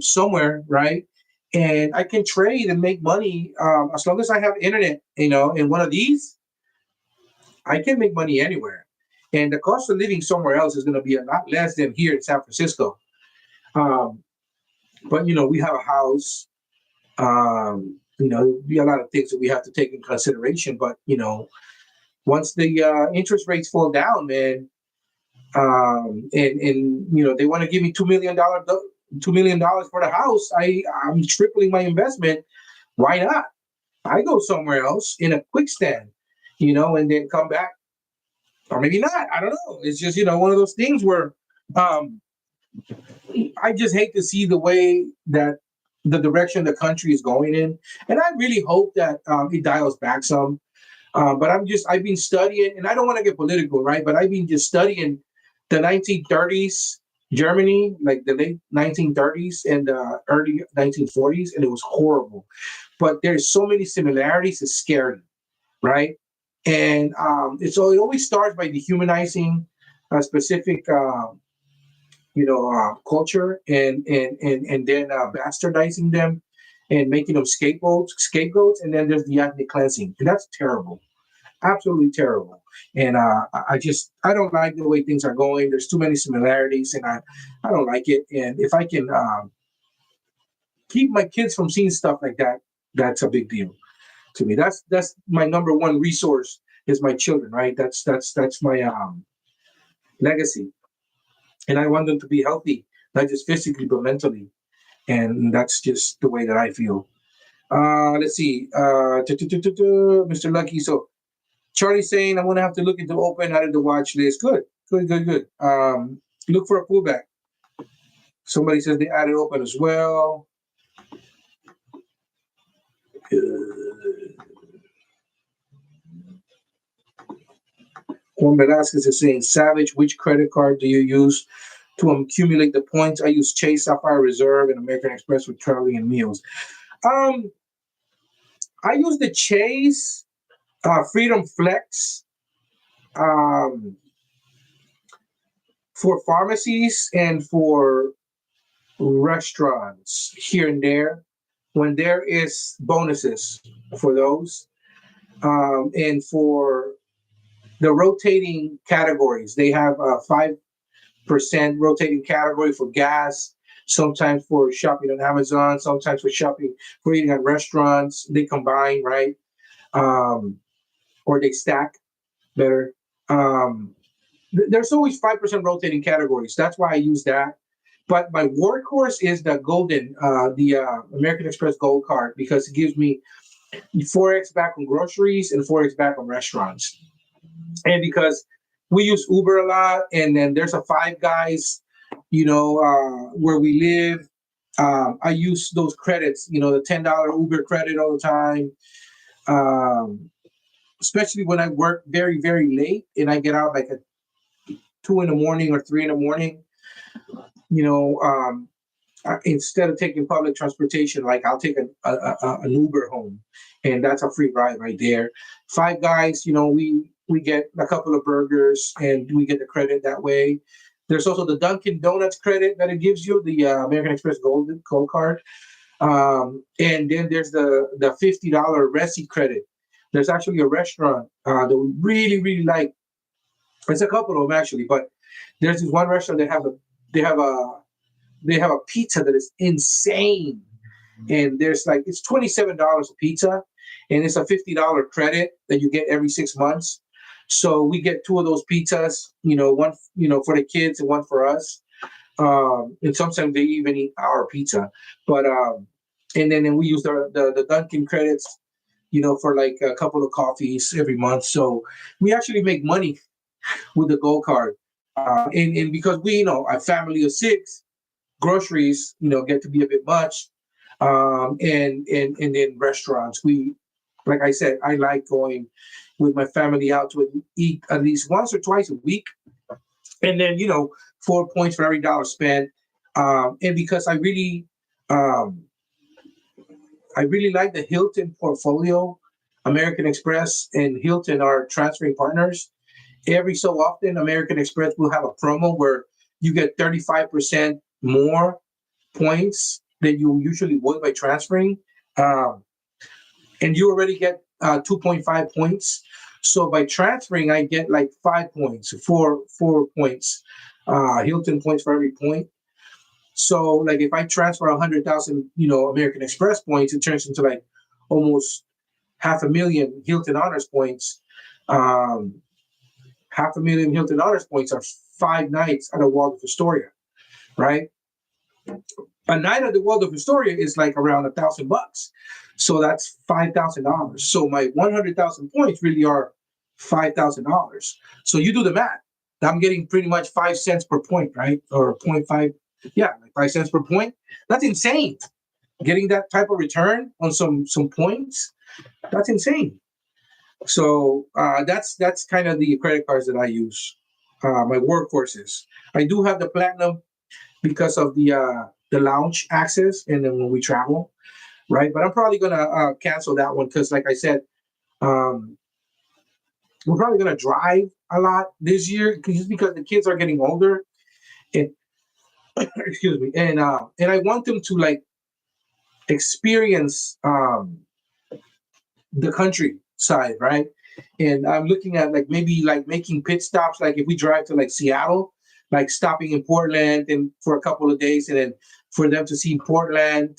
somewhere, right? And I can trade and make money as long as I have internet. In one of these, I can make money anywhere. And the cost of living somewhere else is going to be a lot less than here in San Francisco. Um, but we have a house. Be a lot of things that we have to take in consideration. But once the interest rates fall down, man, and they want to give me $2 million for the house, I'm tripling my investment. Why not? I go somewhere else in a quick stand, and then come back, or maybe not. I don't know. It's just one of those things where um, I just hate to see the way that the direction the country is going in, and I really hope that it dials back some. But I've been studying, and I don't want to get political, right? But I've been just studying the 1930s Germany, like the late 1930s and the early 1940s, and it was horrible. But there's so many similarities, it's scary, right? And it always starts by dehumanizing a specific, culture, and then bastardizing them and making them scapegoats, and then there's the ethnic cleansing, and that's terrible, absolutely terrible. And I don't like the way things are going. There's too many similarities, and I don't like it. And if I can keep my kids from seeing stuff like that, that's a big deal to me. That's my number one resource is my children, right? That's my legacy, and I want them to be healthy, not just physically but mentally. And that's just the way that I feel. Let's see, Mr. Lucky. So Charlie's saying I'm gonna have to look into open out of the watch list. Good, good, good, good. Look for a pullback. Somebody says they added open as well. Juan Velasquez is saying, Savage, which credit card do you use to accumulate the points? I use Chase, Sapphire Reserve, and American Express for traveling and meals. Um, I use the Chase Freedom Flex um, for pharmacies and for restaurants here and there when there is bonuses for those, and for the rotating categories. They have a 5% rotating category for gas, sometimes for shopping on Amazon, sometimes for shopping for eating at restaurants. They combine, right? Um, or they stack better. Um, there's always 5% rotating categories. That's why I use that. But my workhorse is the American Express Gold Card, because it gives me 4x back on groceries and 4x back on restaurants. And because we use Uber a lot, and then there's a Five Guys, where we live. I use those credits, the $10 Uber credit all the time. Um, Especially when I work very, very late and I get out like at 2 in the morning or 3 in the morning. You know, instead of taking public transportation, like I'll take an Uber home, and that's a free ride right there. Five Guys, we get a couple of burgers and we get the credit that way. There's also the Dunkin' Donuts credit that it gives you, the American Express Gold Card, and then there's the $50 Resi credit. There's actually a restaurant that we really, really like. It's a couple of them actually, but there's this one restaurant that have a they have a they have a pizza that is insane. And there's like it's $27 a pizza, and it's a $50 credit that you get every 6 months. So we get two of those pizzas, one for the kids and one for us. And sometimes they even eat our pizza, but and then we use the Dunkin' credits, for like a couple of coffees every month. So we actually make money with the Gold Card, and because we, a family of six, groceries, get to be a bit much, and then restaurants. Like I said, I like going with my family out to eat at least once or twice a week, and then 4 points for every dollar spent. And because um, I really like the Hilton portfolio. American Express and Hilton are transferring partners. Every so often, American Express will have a promo where you get 35% more points than you usually would by transferring. Um, and you already get 2.5 points. So by transferring, I get like 5 points, 4 points, Hilton points for every point. So like if I transfer 100,000, American Express points, it turns into like almost half a million Hilton Honors points. Um, Half a million Hilton Honors points are 5 nights at a Waldorf Astoria, right? A night at the Waldorf Astoria is like around $1,000. So that's $5,000. So my 100,000 points really are $5,000. So you do the math. I'm getting pretty much 5 cents per point, right? Or point five, yeah, like 5 cents per point. That's insane. Getting that type of return on some points, that's insane. So that's kind of the credit cards that I use. My workhorses. I do have the platinum because of the lounge access, and then when we travel, right? But I'm probably gonna cancel that one because, like I said, um, we're probably gonna drive a lot this year just because the kids are getting older. And excuse me, and I want them to like experience the countryside, right? And I'm looking at like maybe like making pit stops, like if we drive to like Seattle, like stopping in Portland and for a couple of days, and then for them to see Portland.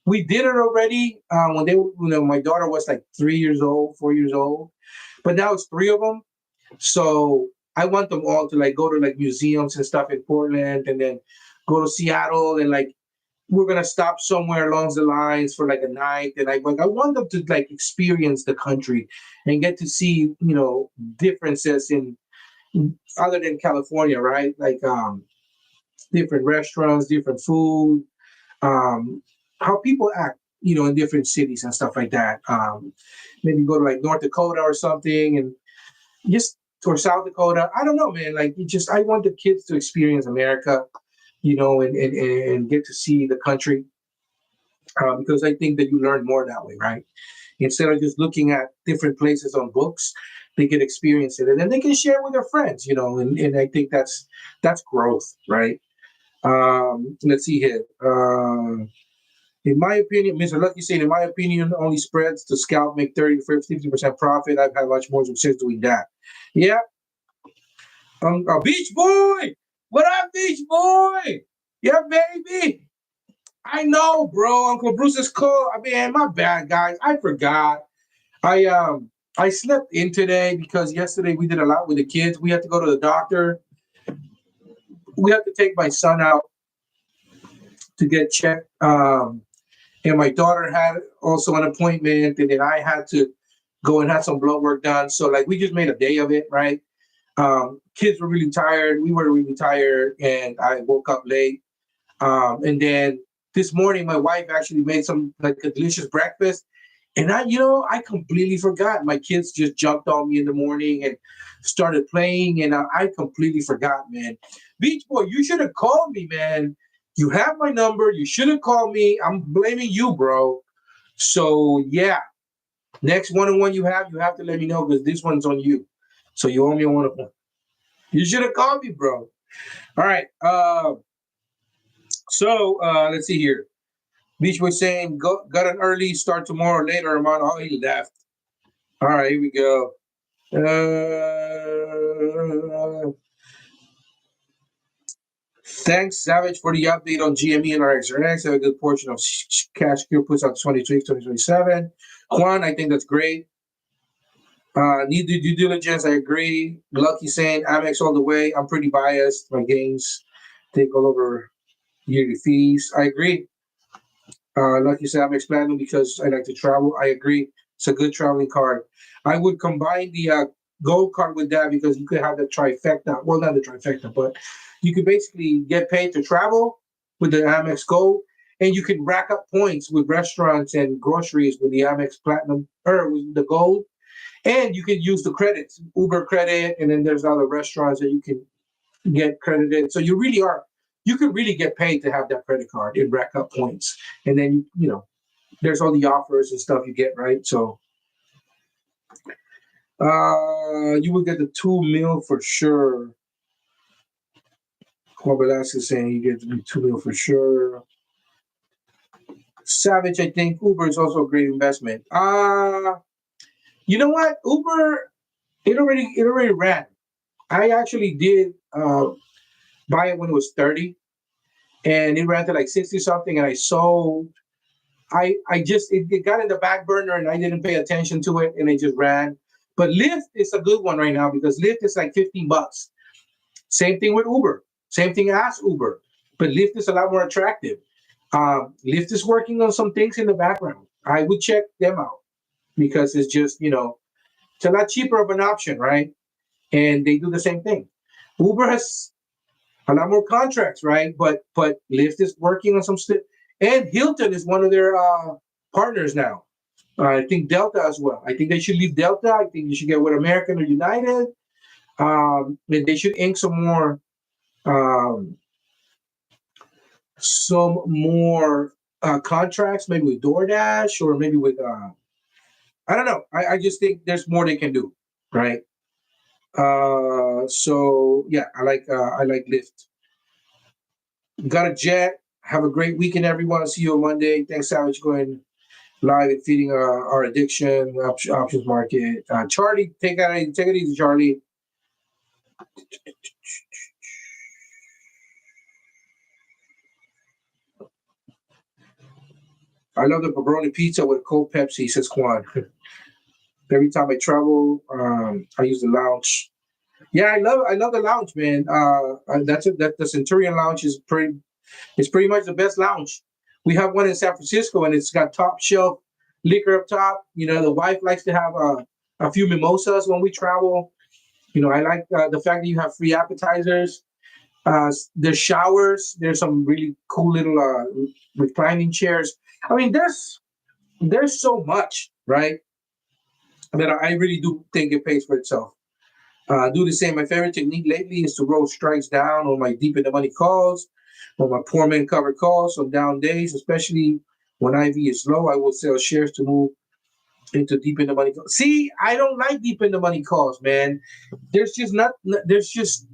We did it already when my daughter was like 3 years old, 4 years old, but now it's three of them. So I want them all to like go to like museums and stuff in Portland, and then go to Seattle, and like we're gonna stop somewhere along the lines for like a night, and I want them to like experience the country and get to see differences in other than California, right? Like different restaurants, different food, um, how people act, in different cities and stuff like that. Maybe go to like North Dakota or something, and just or South Dakota. I don't know, man. Like, I want the kids to experience America, and get to see the country, because I think that you learn more that way, right? Instead of just looking at different places on books, they can experience it, and then they can share with their friends, and I think that's growth, right? Let's see here. In my opinion, Mr. Lucky said, in my opinion, only spreads to scalp make 30 to 50% profit. I've had much more success doing that. Yeah. Beach Boy! What up, Beach Boy? Yeah, baby. I know, bro. Uncle Bruce is cool. I mean, my bad, guys. I forgot. I slept in today because yesterday we did a lot with the kids. We had to go to the doctor. We had to take my son out to get checked. And my daughter had also an appointment, and then I had to go and have some blood work done. So like we just made a day of it, right? Kids were really tired. We were really tired, and I woke up late. And then this morning, my wife actually made some like a delicious breakfast, and I completely forgot. My kids just jumped on me in the morning and started playing, and I completely forgot, man. Beach Boy, you should have called me, man. You have my number. You should have called me. I'm blaming you, bro. So yeah, next one-on-one you have to let me know because this one's on you. So you owe me a one-on-one. You should have called me, bro. All right. So let's see here. Beach was saying, got an early start tomorrow later, man. Oh, he left. All right, here we go. Thanks, Savage, for the update on GME and RXRX. Have a good portion of cash Q puts out 2027. Juan, I think that's great. Need the due diligence. I agree. Lucky saying Amex all the way. I'm pretty biased. My gains take all over yearly fees. I agree. Lucky said Amex Platinum because I like to travel. I agree. It's a good traveling card. I would combine the gold card with that because you could have the trifecta. Well, not the trifecta, but you could basically get paid to travel with the Amex Gold, and you can rack up points with restaurants and groceries with the Amex Platinum or with the Gold. And you can use the credits, Uber credit, and then there's other restaurants that you can get credited. So you could really get paid to have that credit card and rack up points. And then, there's all the offers and stuff you get, right? So you would get the 2 mil for sure. Juan Velasquez saying you get the 2 mil for sure. Savage, I think Uber is also a great investment. You know what? Uber, it already ran. I actually did buy it when it was 30 and it ran to like 60 something and I sold. I just it got in the back burner and I didn't pay attention to it and it just ran. But Lyft is a good one right now because Lyft is like $15. Same thing with Uber. Same thing as Uber. But Lyft is a lot more attractive. Lyft is working on some things in the background. I would check them out because it's just, it's a lot cheaper of an option, right? And they do the same thing. Uber has a lot more contracts, right? But Lyft is working on some stuff. And Hilton is one of their partners now. I think Delta as well. I think they should leave Delta. I think you should get with American or United. And they should ink um, some more contracts, maybe with DoorDash or maybe with I don't know. I just think there's more they can do, right? So yeah, I like Lyft. Got a jet. Have a great weekend, everyone. See you on Monday. Thanks, Savage, going live and feeding our addiction options market. Charlie, take it easy, Charlie. I love the pepperoni pizza with a cold Pepsi, says Juan. Every time I travel, I use the lounge. Yeah, I love the lounge, man. That the Centurion Lounge is pretty. It's pretty much the best lounge. We have one in San Francisco, and it's got top shelf liquor up top. The wife likes to have a few mimosas when we travel. I like the fact that you have free appetizers. There's showers. There's some really cool little reclining chairs. I mean, there's so much, right? I mean, I really do think it pays for itself. Do the same. My favorite technique lately is to roll strikes down on my deep in the money calls, on my poor man covered calls on down days, especially when IV is low. I will sell shares to move into deep in the money calls. See, I don't like deep in the money calls, man. There's just not. There's just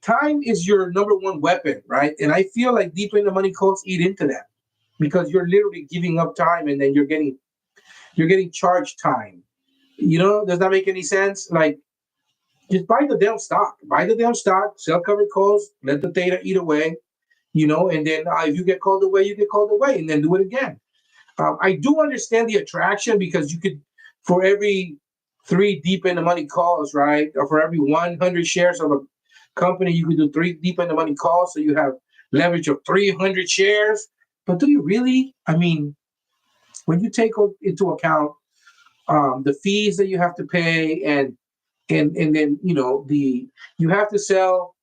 time is your number one weapon, right? And I feel like deep in the money calls eat into that because you're literally giving up time, and then you're getting charged time. Does that make any sense? Like, just buy the damn stock. Buy the damn stock, sell covered calls, let the data eat away, and then if you get called away, you get called away, and then do it again. I do understand the attraction because you could, for every three deep in the money calls, right? Or for every 100 shares of a company, you could do three deep in the money calls. So you have leverage of 300 shares. But do you really? I mean, when you take into account the fees that you have to pay and then you have to sell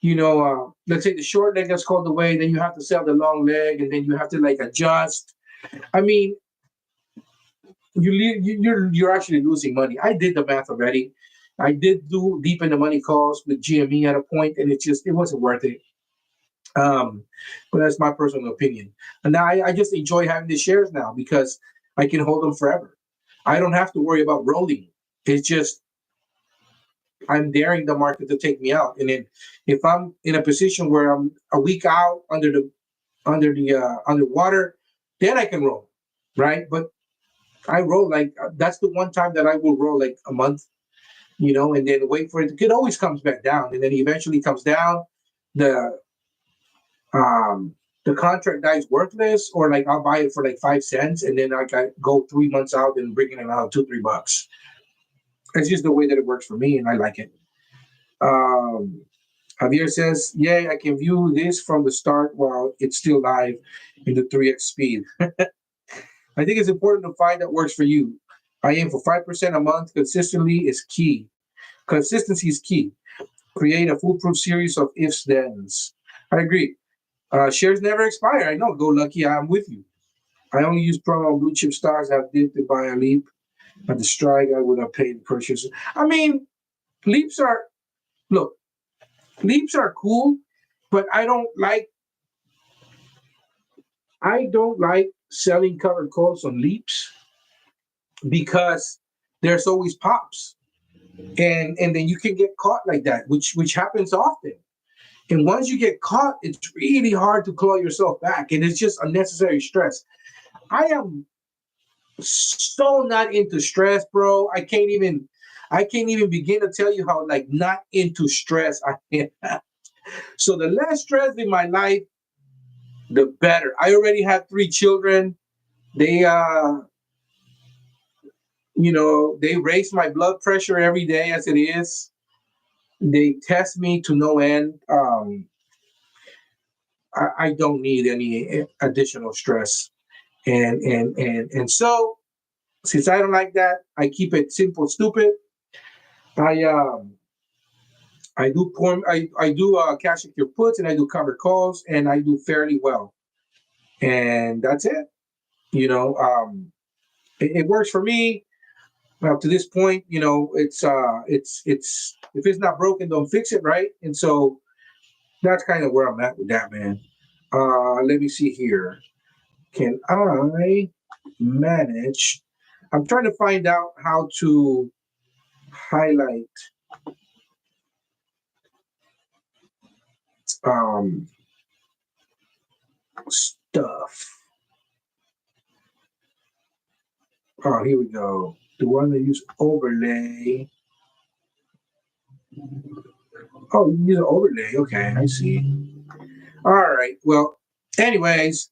let's say the short leg that's called the way, then you have to sell the long leg and then you have to like adjust. I mean, you're actually losing money. I did the math already. I did do deep in the money calls with GME at a point and it wasn't worth it. But that's my personal opinion. And now I just enjoy having the shares now because I can hold them forever. I don't have to worry about rolling. It's just I'm daring the market to take me out. And then if I'm in a position where I'm a week out underwater, then I can roll, right? But I roll like that's the one time that I will roll like a month, and then wait for it. It always comes back down, and then eventually comes down. The um the contract dies worthless, or like I'll buy it for like 5 cents, and then I go 3 months out and bring it out $2-3. It's just the way that it works for me, and I like it. Um, Javier says, "Yay, I can view this from the start while it's still live in the 3x speed." I think it's important to find what works for you. I aim for 5% a month. Consistently is key. Consistency is key. Create a foolproof series of ifs, thens. I agree. Shares never expire. I know. Go lucky. I'm with you. I only use promo blue chip stocks. I did to buy a leap at the strike. I would have paid the purchase. I mean, leaps are look. Leaps are cool, but I don't like selling covered calls on leaps because there's always pops, and then you can get caught like that, which happens often. And once you get caught, it's really hard to claw yourself back, and it's just unnecessary stress. I am so not into stress, bro. I can't even begin to tell you how like not into stress I am. So the less stress in my life, the better. I already have 3 children. They they raise my blood pressure every day as it is. They test me to no end. I don't need any additional stress. And so since I don't like that, I keep it simple, stupid. I do cash secure puts, and I do covered calls, and I do fairly well. And that's it. It works for me. Up to this point, it's if it's not broken, don't fix it, right? And so that's kind of where I'm at with that, man. Let me see here. Can I manage? I'm trying to find out how to highlight um stuff. Oh, here we go. The one that use overlay. Oh, you use an overlay. Okay, I see. All right. Well, anyways,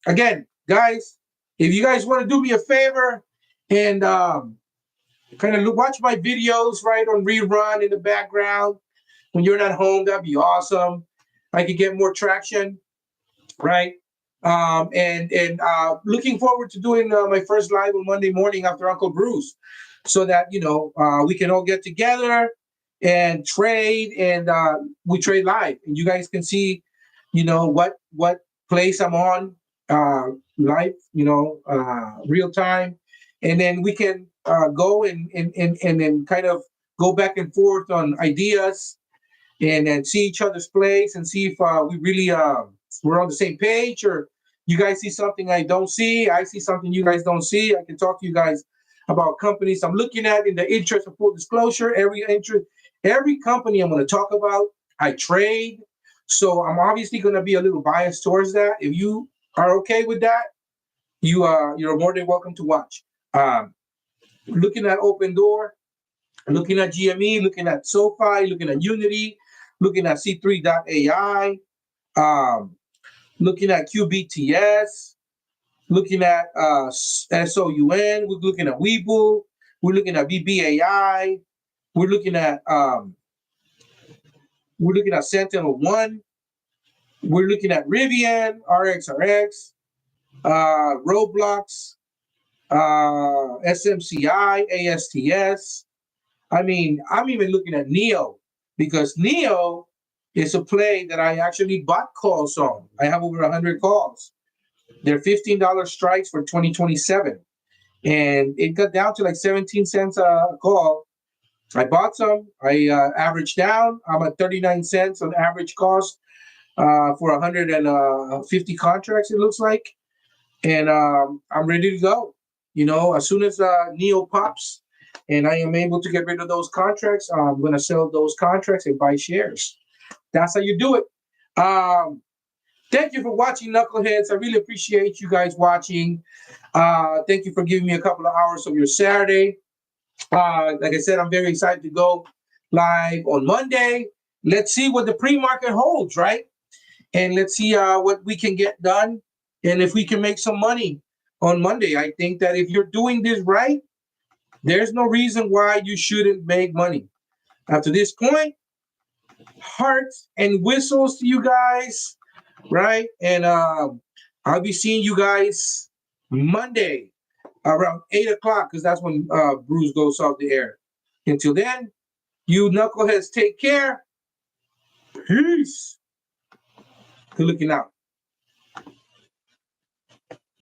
again, guys, if you guys want to do me a favor and kind of watch my videos right on rerun in the background when you're not home, that'd be awesome. I could get more traction, right? And looking forward to doing my first live on Monday morning after Uncle Bruce, so that we can all get together and trade, and we trade live, and you guys can see, what place I'm on live, real time, and then we can go and then kind of go back and forth on ideas, and then see each other's plays and see if we really we're on the same page, or you guys see something I don't see, I see something you guys don't see. I can talk to you guys about companies I'm looking at. In the interest of full disclosure, every company I'm going to talk about, I trade. So I'm obviously going to be a little biased towards that. If you are okay with that, you're more than welcome to watch. Looking at Open Door, looking at GME, looking at SoFi, looking at Unity, looking at C3.ai, looking at QBTS, looking at SOUN, we're looking at Webull, we're looking at BBAI, we're looking at Sentinel One, we're looking at Rivian, RXRX, Roblox, SMCI, ASTS. I mean, I'm even looking at Neo, because Neo is a play that I actually bought calls on. I have over 100 calls. They're $15 strikes for 2027. And it got down to like 17 cents a call. I bought some. I averaged down. I'm at 39 cents on average cost for 150 contracts, it looks like. And I'm ready to go. As soon as Neo pops and I am able to get rid of those contracts, I'm going to sell those contracts and buy shares. That's how you do it. Thank you for watching, Knuckleheads. I really appreciate you guys watching. Thank you for giving me a couple of hours of your Saturday. Like I said, I'm very excited to go live on Monday. Let's see what the pre-market holds, right? And let's see what we can get done and if we can make some money on Monday. I think that if you're doing this right, there's no reason why you shouldn't make money. After this point, hearts and whistles to you guys, right? And I'll be seeing you guys Monday around 8 o'clock because that's when Bruce goes off the air. Until then, you knuckleheads take care. Peace. Good looking out.